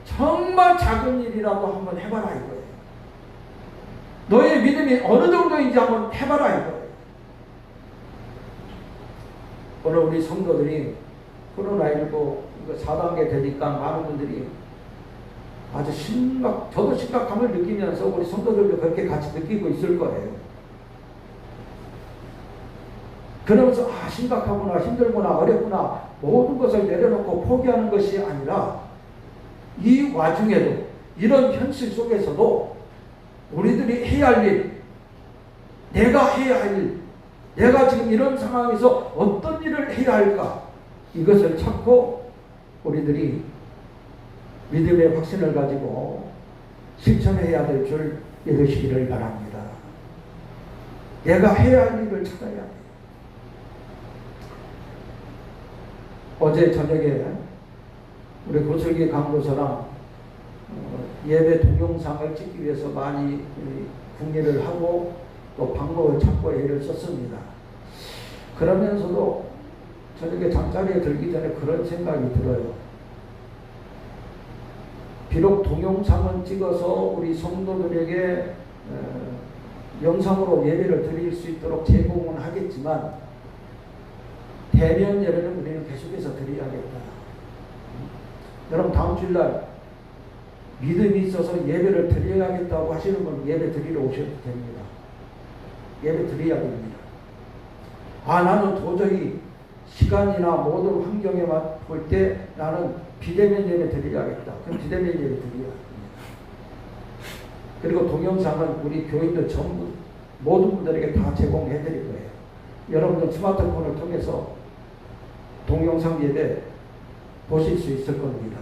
정말 작은 일이라도 한번 해봐라 이거예요. 너의 믿음이 어느 정도인지 한번 해봐라 이거예요. 오늘 우리 성도들이 코로나19 이거 4단계 되니까 많은 분들이 아주 저도 심각함을 느끼면서 우리 성도들도 그렇게 같이 느끼고 있을 거예요. 그러면서 심각하구나, 힘들구나, 어렵구나 모든 것을 내려놓고 포기하는 것이 아니라 이 와중에도 이런 현실 속에서도 우리들이 해야 할 일, 내가 해야 할 일, 내가 지금 이런 상황에서 어떤 일을 해야 할까, 이것을 찾고 우리들이 믿음의 확신을 가지고 실천해야 될 줄 믿으시기를 바랍니다. 내가 해야 할 일을 찾아야 돼. 어제 저녁에 우리 고슬기 강도서랑 예배 동영상을 찍기 위해서 많이 궁리를 하고 또 방법을 찾고 애를 썼습니다. 그러면서도 저녁에 잠자리에 들기 전에 그런 생각이 들어요. 비록 동영상을 찍어서 우리 성도들에게 영상으로 예배를 드릴 수 있도록 제공은 하겠지만 대면 예배는 우리는 계속해서 드려야겠다. 여러분 다음 주일날 믿음이 있어서 예배를 드려야겠다고 하시는 분 예배 드리러 오셔도 됩니다. 예배 드려야 됩니다. 나는 도저히 시간이나 모든 환경에 볼 때 나는 비대면 예배 드려야겠다. 그럼 비대면 예배 드려야 됩니다. 그리고 동영상은 우리 교인들 전부 모든 분들에게 다 제공해 드릴 거예요. 여러분들 스마트폰을 통해서 동영상 예배 보실 수 있을 겁니다.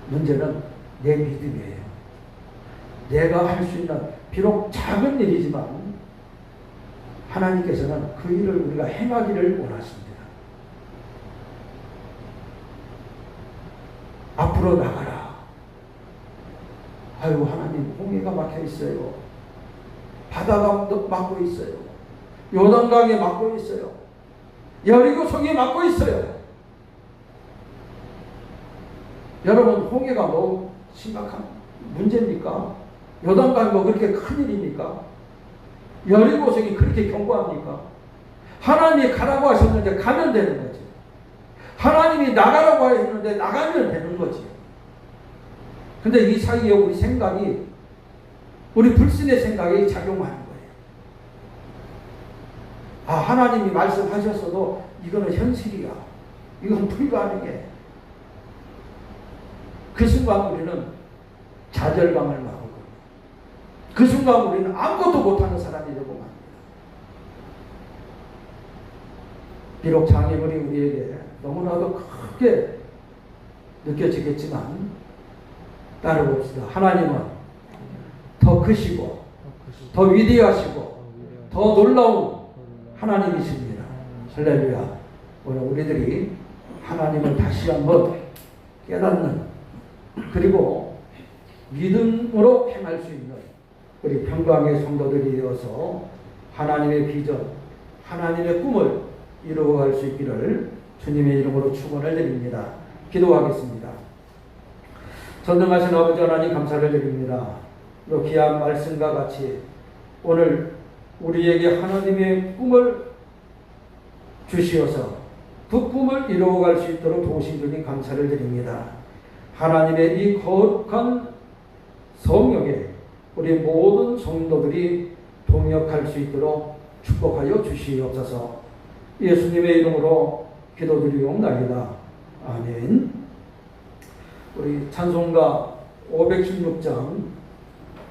문제는 내 믿음이에요. 내가 할 수 있는 비록 작은 일이지만 하나님께서는 그 일을 우리가 행하기를 원하십니다. 앞으로 나가라. 아유 하나님, 홍해가 막혀 있어요. 바다가 막고 있어요. 요단강에 막고 있어요. 여리고성에 막고 있어요. 여러분, 홍해가 뭐 심각한 문제입니까? 요단강이 뭐 그렇게 큰 일입니까? 여리고성이 그렇게 견고합니까? 하나님이 가라고 하셨는데 가면 되는 거지. 하나님이 나가라고 하셨는데 나가면 되는 거지. 근데 이 사이에 우리 생각이, 우리 불신의 생각이 작용하는 거예요. 하나님이 말씀하셨어도 이거는 현실이야. 이건 불가능해. 그 순간 우리는 좌절감을 맛보고, 그 순간 우리는 아무것도 못하는 사람이 되고 맙니다. 비록 장애물이 우리에게 너무나도 크게 느껴지겠지만 따라봅시다. 하나님은 더 크시고 더 위대하시고 더 놀라운 하나님이십니다. 할렐루야. 오늘 우리들이 하나님을 다시 한번 깨닫는, 그리고 믿음으로 행할 수 있는 우리 평강의 성도들이 되어서 하나님의 비전, 하나님의 꿈을 이루어갈 수 있기를 주님의 이름으로 축원을 드립니다. 기도하겠습니다. 전능하신 아버지 하나님, 감사를 드립니다. 이 귀한 말씀과 같이 오늘 우리에게 하나님의 꿈을 주시어서 그 꿈을 이루어갈 수 있도록 도우신 주님 감사를 드립니다. 하나님의 이 거룩한 성령에 우리 모든 성도들이 동역할 수 있도록 축복하여 주시옵소서. 예수님의 이름으로 기도드리옵나이다. 아멘. 우리 찬송가 516장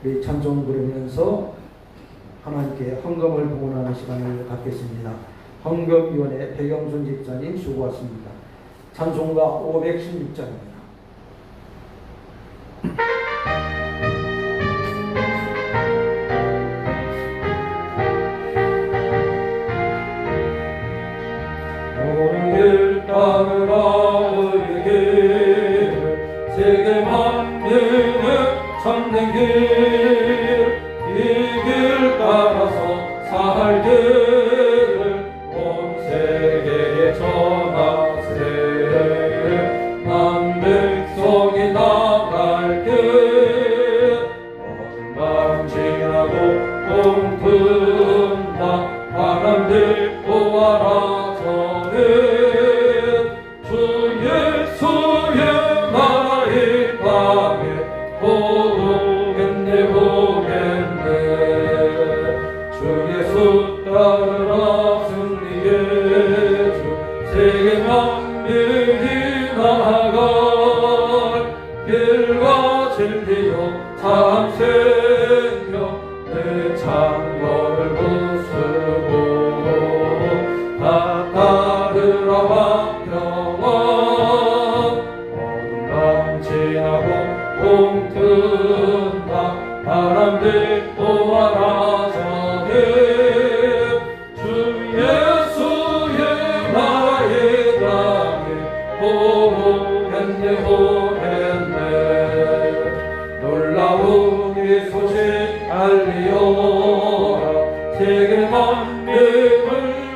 우리 찬송 부르면서 하나님께 헌금을 봉헌하는 시간을 갖겠습니다. 헌금위원회 백영순 집사님 수고하십니다. 찬송가 516장입니다.
오늘 따르라 우리 길, 세계 만민을 찾는 길, 이 길 따라서 살 길을 온 세계에 전하세. 난 백성이 나갈 길, 얼마 지나고 봄든다. 바람들 보아라 주 예수의 나라의 땅에 거룩했네. 만민이 나아갈 길과 진리요 참 생명 내 창궐을 부수고 다 따르라 왕평원 어둠 밤 지나고 봄 튼다 바람들 보아라 저게 주 예수의 나의 땅에 오겠네 오겠네 놀라운 이 소식 알리오라 세계 만민을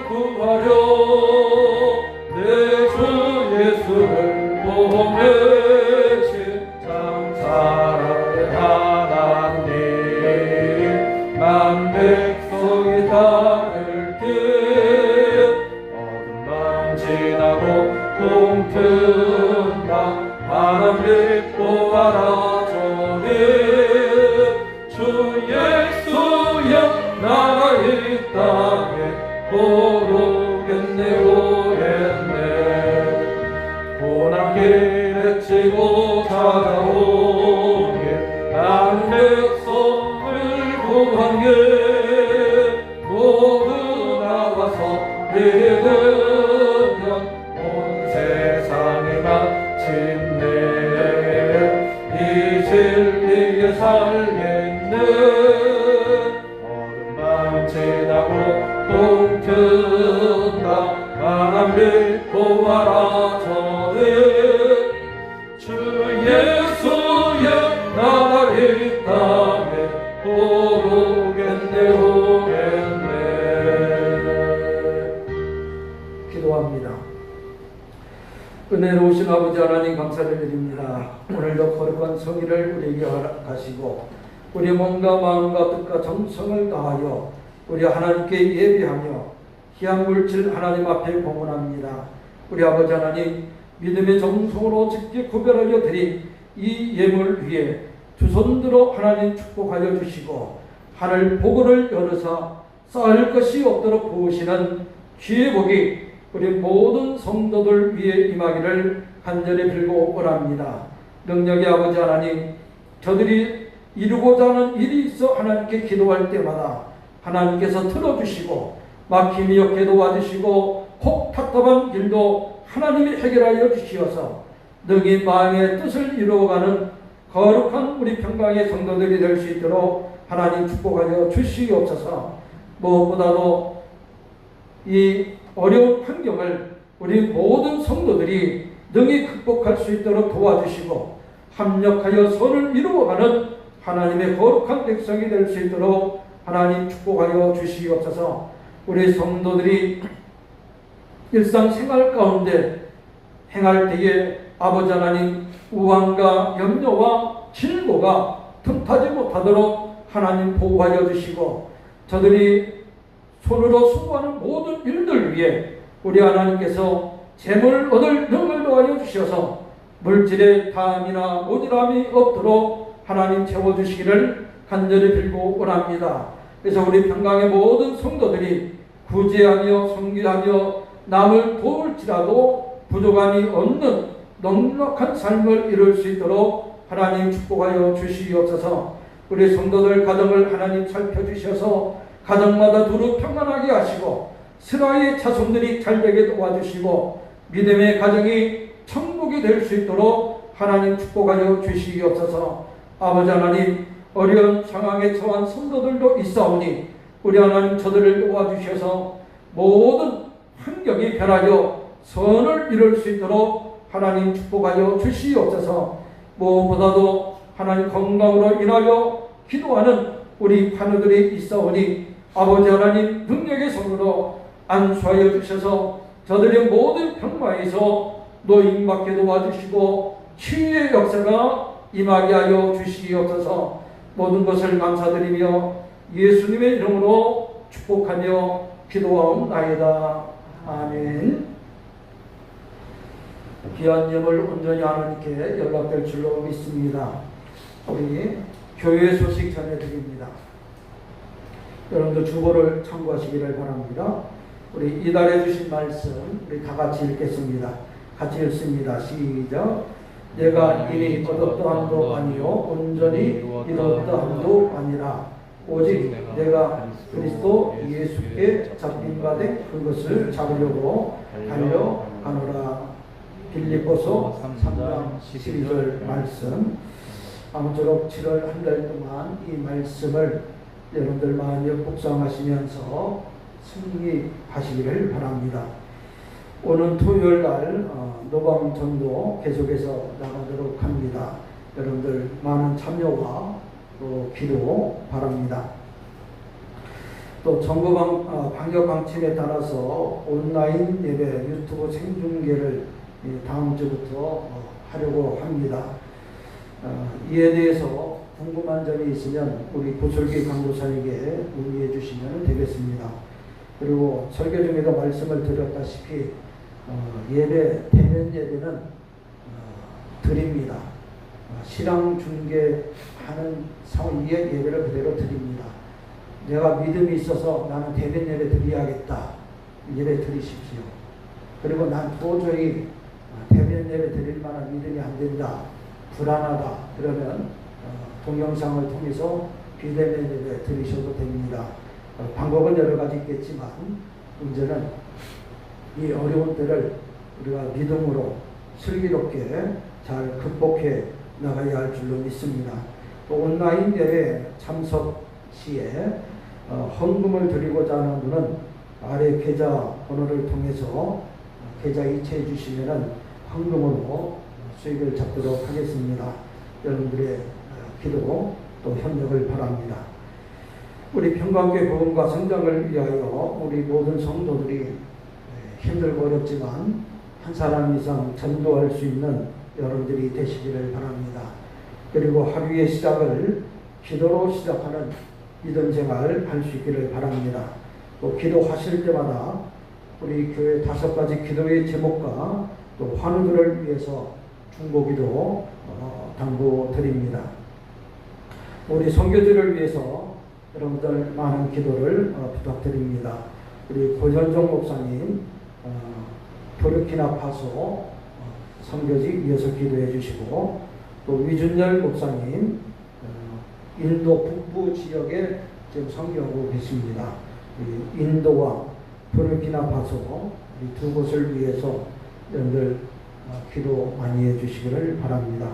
구하려 내 주 예수를 보내신 참 사랑의 하나님 만 백성이 따를 길 어둠 밤 지나고 봄 튼다 바람을 보아라 저리 주 예수의 나라의 땅에 오겠네 오겠네 고난길에 치고 찾아오게 나는 백성을 구한 게 모두 나와서 믿으면 온 세상이 마침내 이 진리에 살겠네 어둠 밤 지나고 봄 튼다 바람을 보아라 저는 주 예수의 나라의 땅에 오겠네 오겠네
기도합니다. 은혜로우신 아버지 하나님 감사를 드립니다. 오늘도 거룩한 성의를 우리에게 허락하시고 우리 몸과 마음과 뜻과 정성을 다하여 우리 하나님께 예배하며 희한 물질 하나님 앞에 봉헌합니다. 우리 아버지 하나님 믿음의 정성으로 직접 구별하여 드린 이 예물 위에 두 손들어 하나님 축복하여 주시고 하늘 보고를 열으사 쌓을 것이 없도록 부으시는 귀의 복이 우리 모든 성도들 위에 임하기를 간절히 빌고 원합니다. 능력의 아버지 하나님 저들이 이루고자 하는 일이 있어 하나님께 기도할 때마다 하나님께서 틀어주시고 막힘이 없게 도와주시고 혹 답답한 일도 하나님이 해결하여 주시어서 능히 마음의 뜻을 이루어가는 거룩한 우리 평강의 성도들이 될 수 있도록 하나님 축복하여 주시옵소서. 무엇보다도 이 어려운 환경을 우리 모든 성도들이 능히 극복할 수 있도록 도와주시고 합력하여 선을 이루어가는 하나님의 거룩한 백성이 될 수 있도록 하나님 축복하여 주시옵소서. 우리 성도들이 일상생활 가운데 행할 때에 아버지 하나님 우환과 염려와 질고가 틈타지 못하도록 하나님 보호하여 주시고 저들이 손으로 수고하는 모든 일들 위에 우리 하나님께서 재물 얻을 능을 더하여 주셔서 물질의 담이나 모질함이 없도록 하나님 채워주시기를 간절히 빌고 원합니다. 그래서 우리 평강의 모든 성도들이 구제하며 섬기하며 남을 도울지라도 부족함이 없는 넉넉한 삶을 이룰 수 있도록 하나님 축복하여 주시옵소서. 우리 성도들 가정을 하나님 살펴주셔서 가정마다 두루 평안하게 하시고 스라의 자손들이 잘되게 도와주시고 믿음의 가정이 천국이 될 수 있도록 하나님 축복하여 주시옵소서. 아버지 하나님 어려운 상황에 처한 성도들도 있사오니 우리 하나님 저들을 도와주셔서 모든 환경이 변하여 선을 이룰 수 있도록 하나님 축복하여 주시옵소서. 무엇보다도 하나님 건강으로 인하여 기도하는 우리 환우들이 있사오니 아버지 하나님 능력의 손으로 안수하여 주셔서 저들의 모든 병마에서 노임받게 도와주시고 치유의 역사가 임하게 하여 주시옵소서. 모든 것을 감사드리며 예수님의 이름으로 축복하며 기도하옵나이다. 아멘. 귀한 예물 온전히 하나님께 연락될 줄로 믿습니다. 우리 교회 소식 전해드립니다. 여러분들 주보를 참고하시기를 바랍니다. 우리 이달에 주신 말씀 우리 다 같이 읽겠습니다. 같이 읽습니다. 시작. 내가 이니 얻었다함도 아니요 온전히 이뤘다함도 아니라 오직 내가 그리스도 예수께 잡힌 바 된 그것을 잡으려고 달려가노라. 빌립보서 3장 12절 말씀. 아무쪼록 7월 한 달 동안 이 말씀을 여러분들 마음에 묵상하시면서 승리하시기를 바랍니다. 오늘 토요일 날 노방전도 계속해서 나가도록 합니다. 여러분들 많은 참여와 또 기도 바랍니다. 또 정부 방역 방침에 따라서 온라인 예배 유튜브 생중계를 다음 주부터 하려고 합니다. 이에 대해서 궁금한 점이 있으면 우리 부설기 강도사에게 문의해 주시면 되겠습니다. 그리고 설교 중에도 말씀을 드렸다시피 예배, 대면 예배는 드립니다. 실황 중계하는 상황 위에 예배를 그대로 드립니다. 내가 믿음이 있어서 나는 대면 예배 드려야겠다. 예배 드리십시오. 그리고 난 도저히 대면 예배 드릴 만한 믿음이 안 된다. 불안하다. 그러면 동영상을 통해서 비대면 예배 드리셔도 됩니다. 방법은 여러 가지 있겠지만 문제는 이 어려운 때를 우리가 믿음으로 슬기롭게 잘 극복해 나가야 할 줄로 믿습니다. 또 온라인 예배 참석 시에 헌금을 드리고자 하는 분은 아래 계좌 번호를 통해서 계좌 이체해 주시면 헌금으로 수익을 잡도록 하겠습니다. 여러분들의 기도 또 협력을 바랍니다. 우리 평강교회 복음과 성장을 위하여 우리 모든 성도들이 힘들고 어렵지만 한 사람 이상 전도할 수 있는 여러분들이 되시기를 바랍니다. 그리고 하루의 시작을 기도로 시작하는 믿음 생활 할 수 있기를 바랍니다. 또 기도하실 때마다 우리 교회 5가지 기도의 제목과 또 환우들을 위해서 중보기도 당부드립니다. 우리 선교지를 위해서 여러분들 많은 기도를 부탁드립니다. 우리 고현종 목사님 부르키나파소 선교지 위해서 기도해 주시고 또 위준열 목사님 인도 북부 지역에 지금 선교하고 계십니다. 인도와 부르키나파소 이 두 곳을 위해서 여러분들 기도 많이 해주시기를 바랍니다.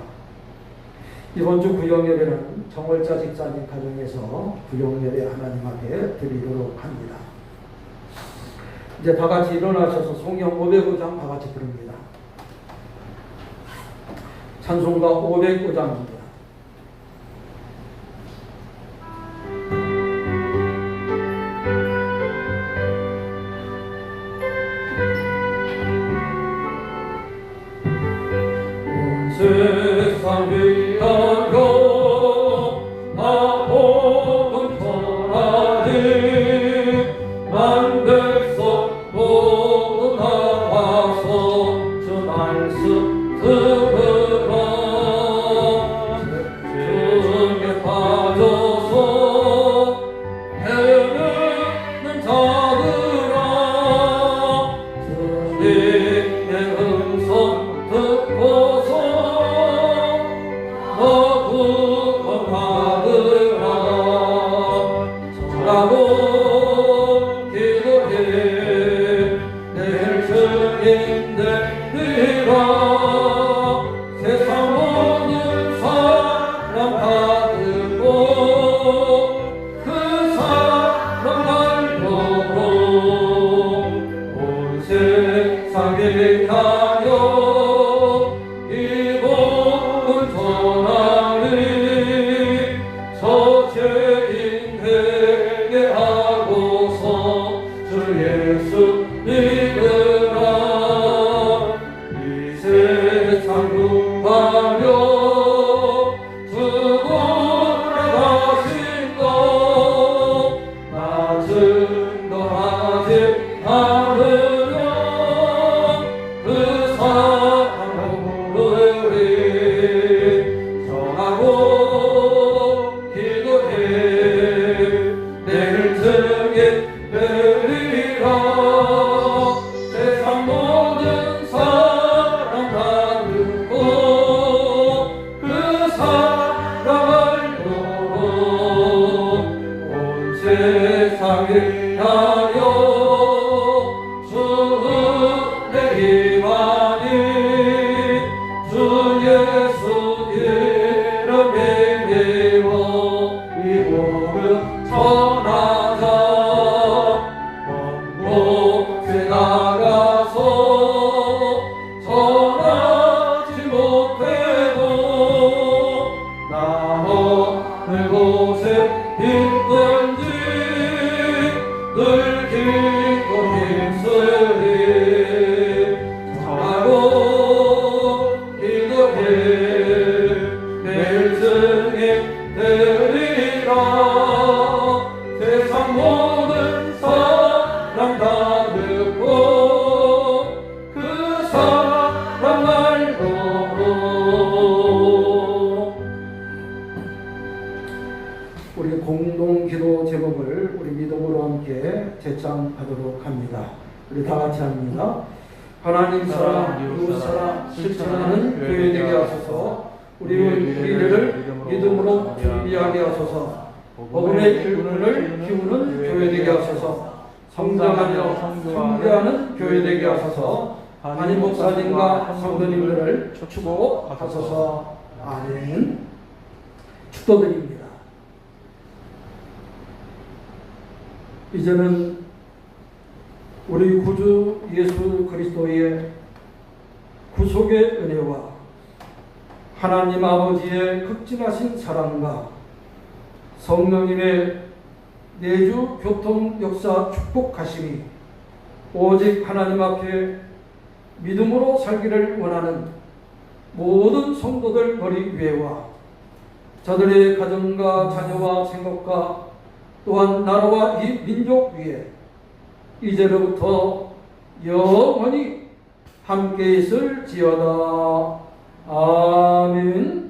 이번 주 구역예배는 정월자 집사님 가정에서 구역예배 하나님 앞에 드리도록 합니다. 이제 다 같이 일어나셔서 송영 505장 다 같이 부릅니다. 찬송가 505장입니다.
세상 위하여 아복은 전하니 만백성 모두 나와서 주 말씀 들으라. 주에 빠져서 헤매는 자들아 주님의 음성 듣고서 받으라. 라고 기도해 내 주님 되리라. 세상 모든 사랑 받고 그 사랑 날려고 온 세상에 가요 이 복음 전하리. 저 죄인 되게 하고서 주 예수 믿으라. 이 세상 구하려 주고 나가신 것 나 증거하지 않으면 그 기만이 주 예수 이름에 매워 이 복음 전하자 먼 곳에 나가서 전하지 못해도 나 어느 곳에 있든지 늘 기꺼이 힘쓰리 전하고 기도해 내일 승인 되리라 세상 모든 사람 다 듣고 그 사람 말고로
우리 공동 기도 제목을 우리 믿음으로 함께 제창하도록 합니다. 우리 다 같이 합니다. 하나님 사랑, 이웃 사랑 실천하는 교회 되게 하소서. 우리를 믿음으로 준비하게 하소서. 복음의 기운을 키우는 교회 되게 하소서. 성장하며 성교하는 교회 되게 하소서. 담임 목사님과 성도님들을 축복하소서. 아멘. 축도드립니다. 이제는 우리 구주 예수 그리스도의 구속의 은혜와 하나님 아버지의 극진하신 사랑과 성령님의 내주 교통 역사 축복하심이 오직 하나님 앞에 믿음으로 살기를 원하는 모든 성도들 머리 위에와 저들의 가정과 자녀와 생각과 또한 나라와 이 민족 위에 이제로부터 영원히 함께 있을지어다. 아멘.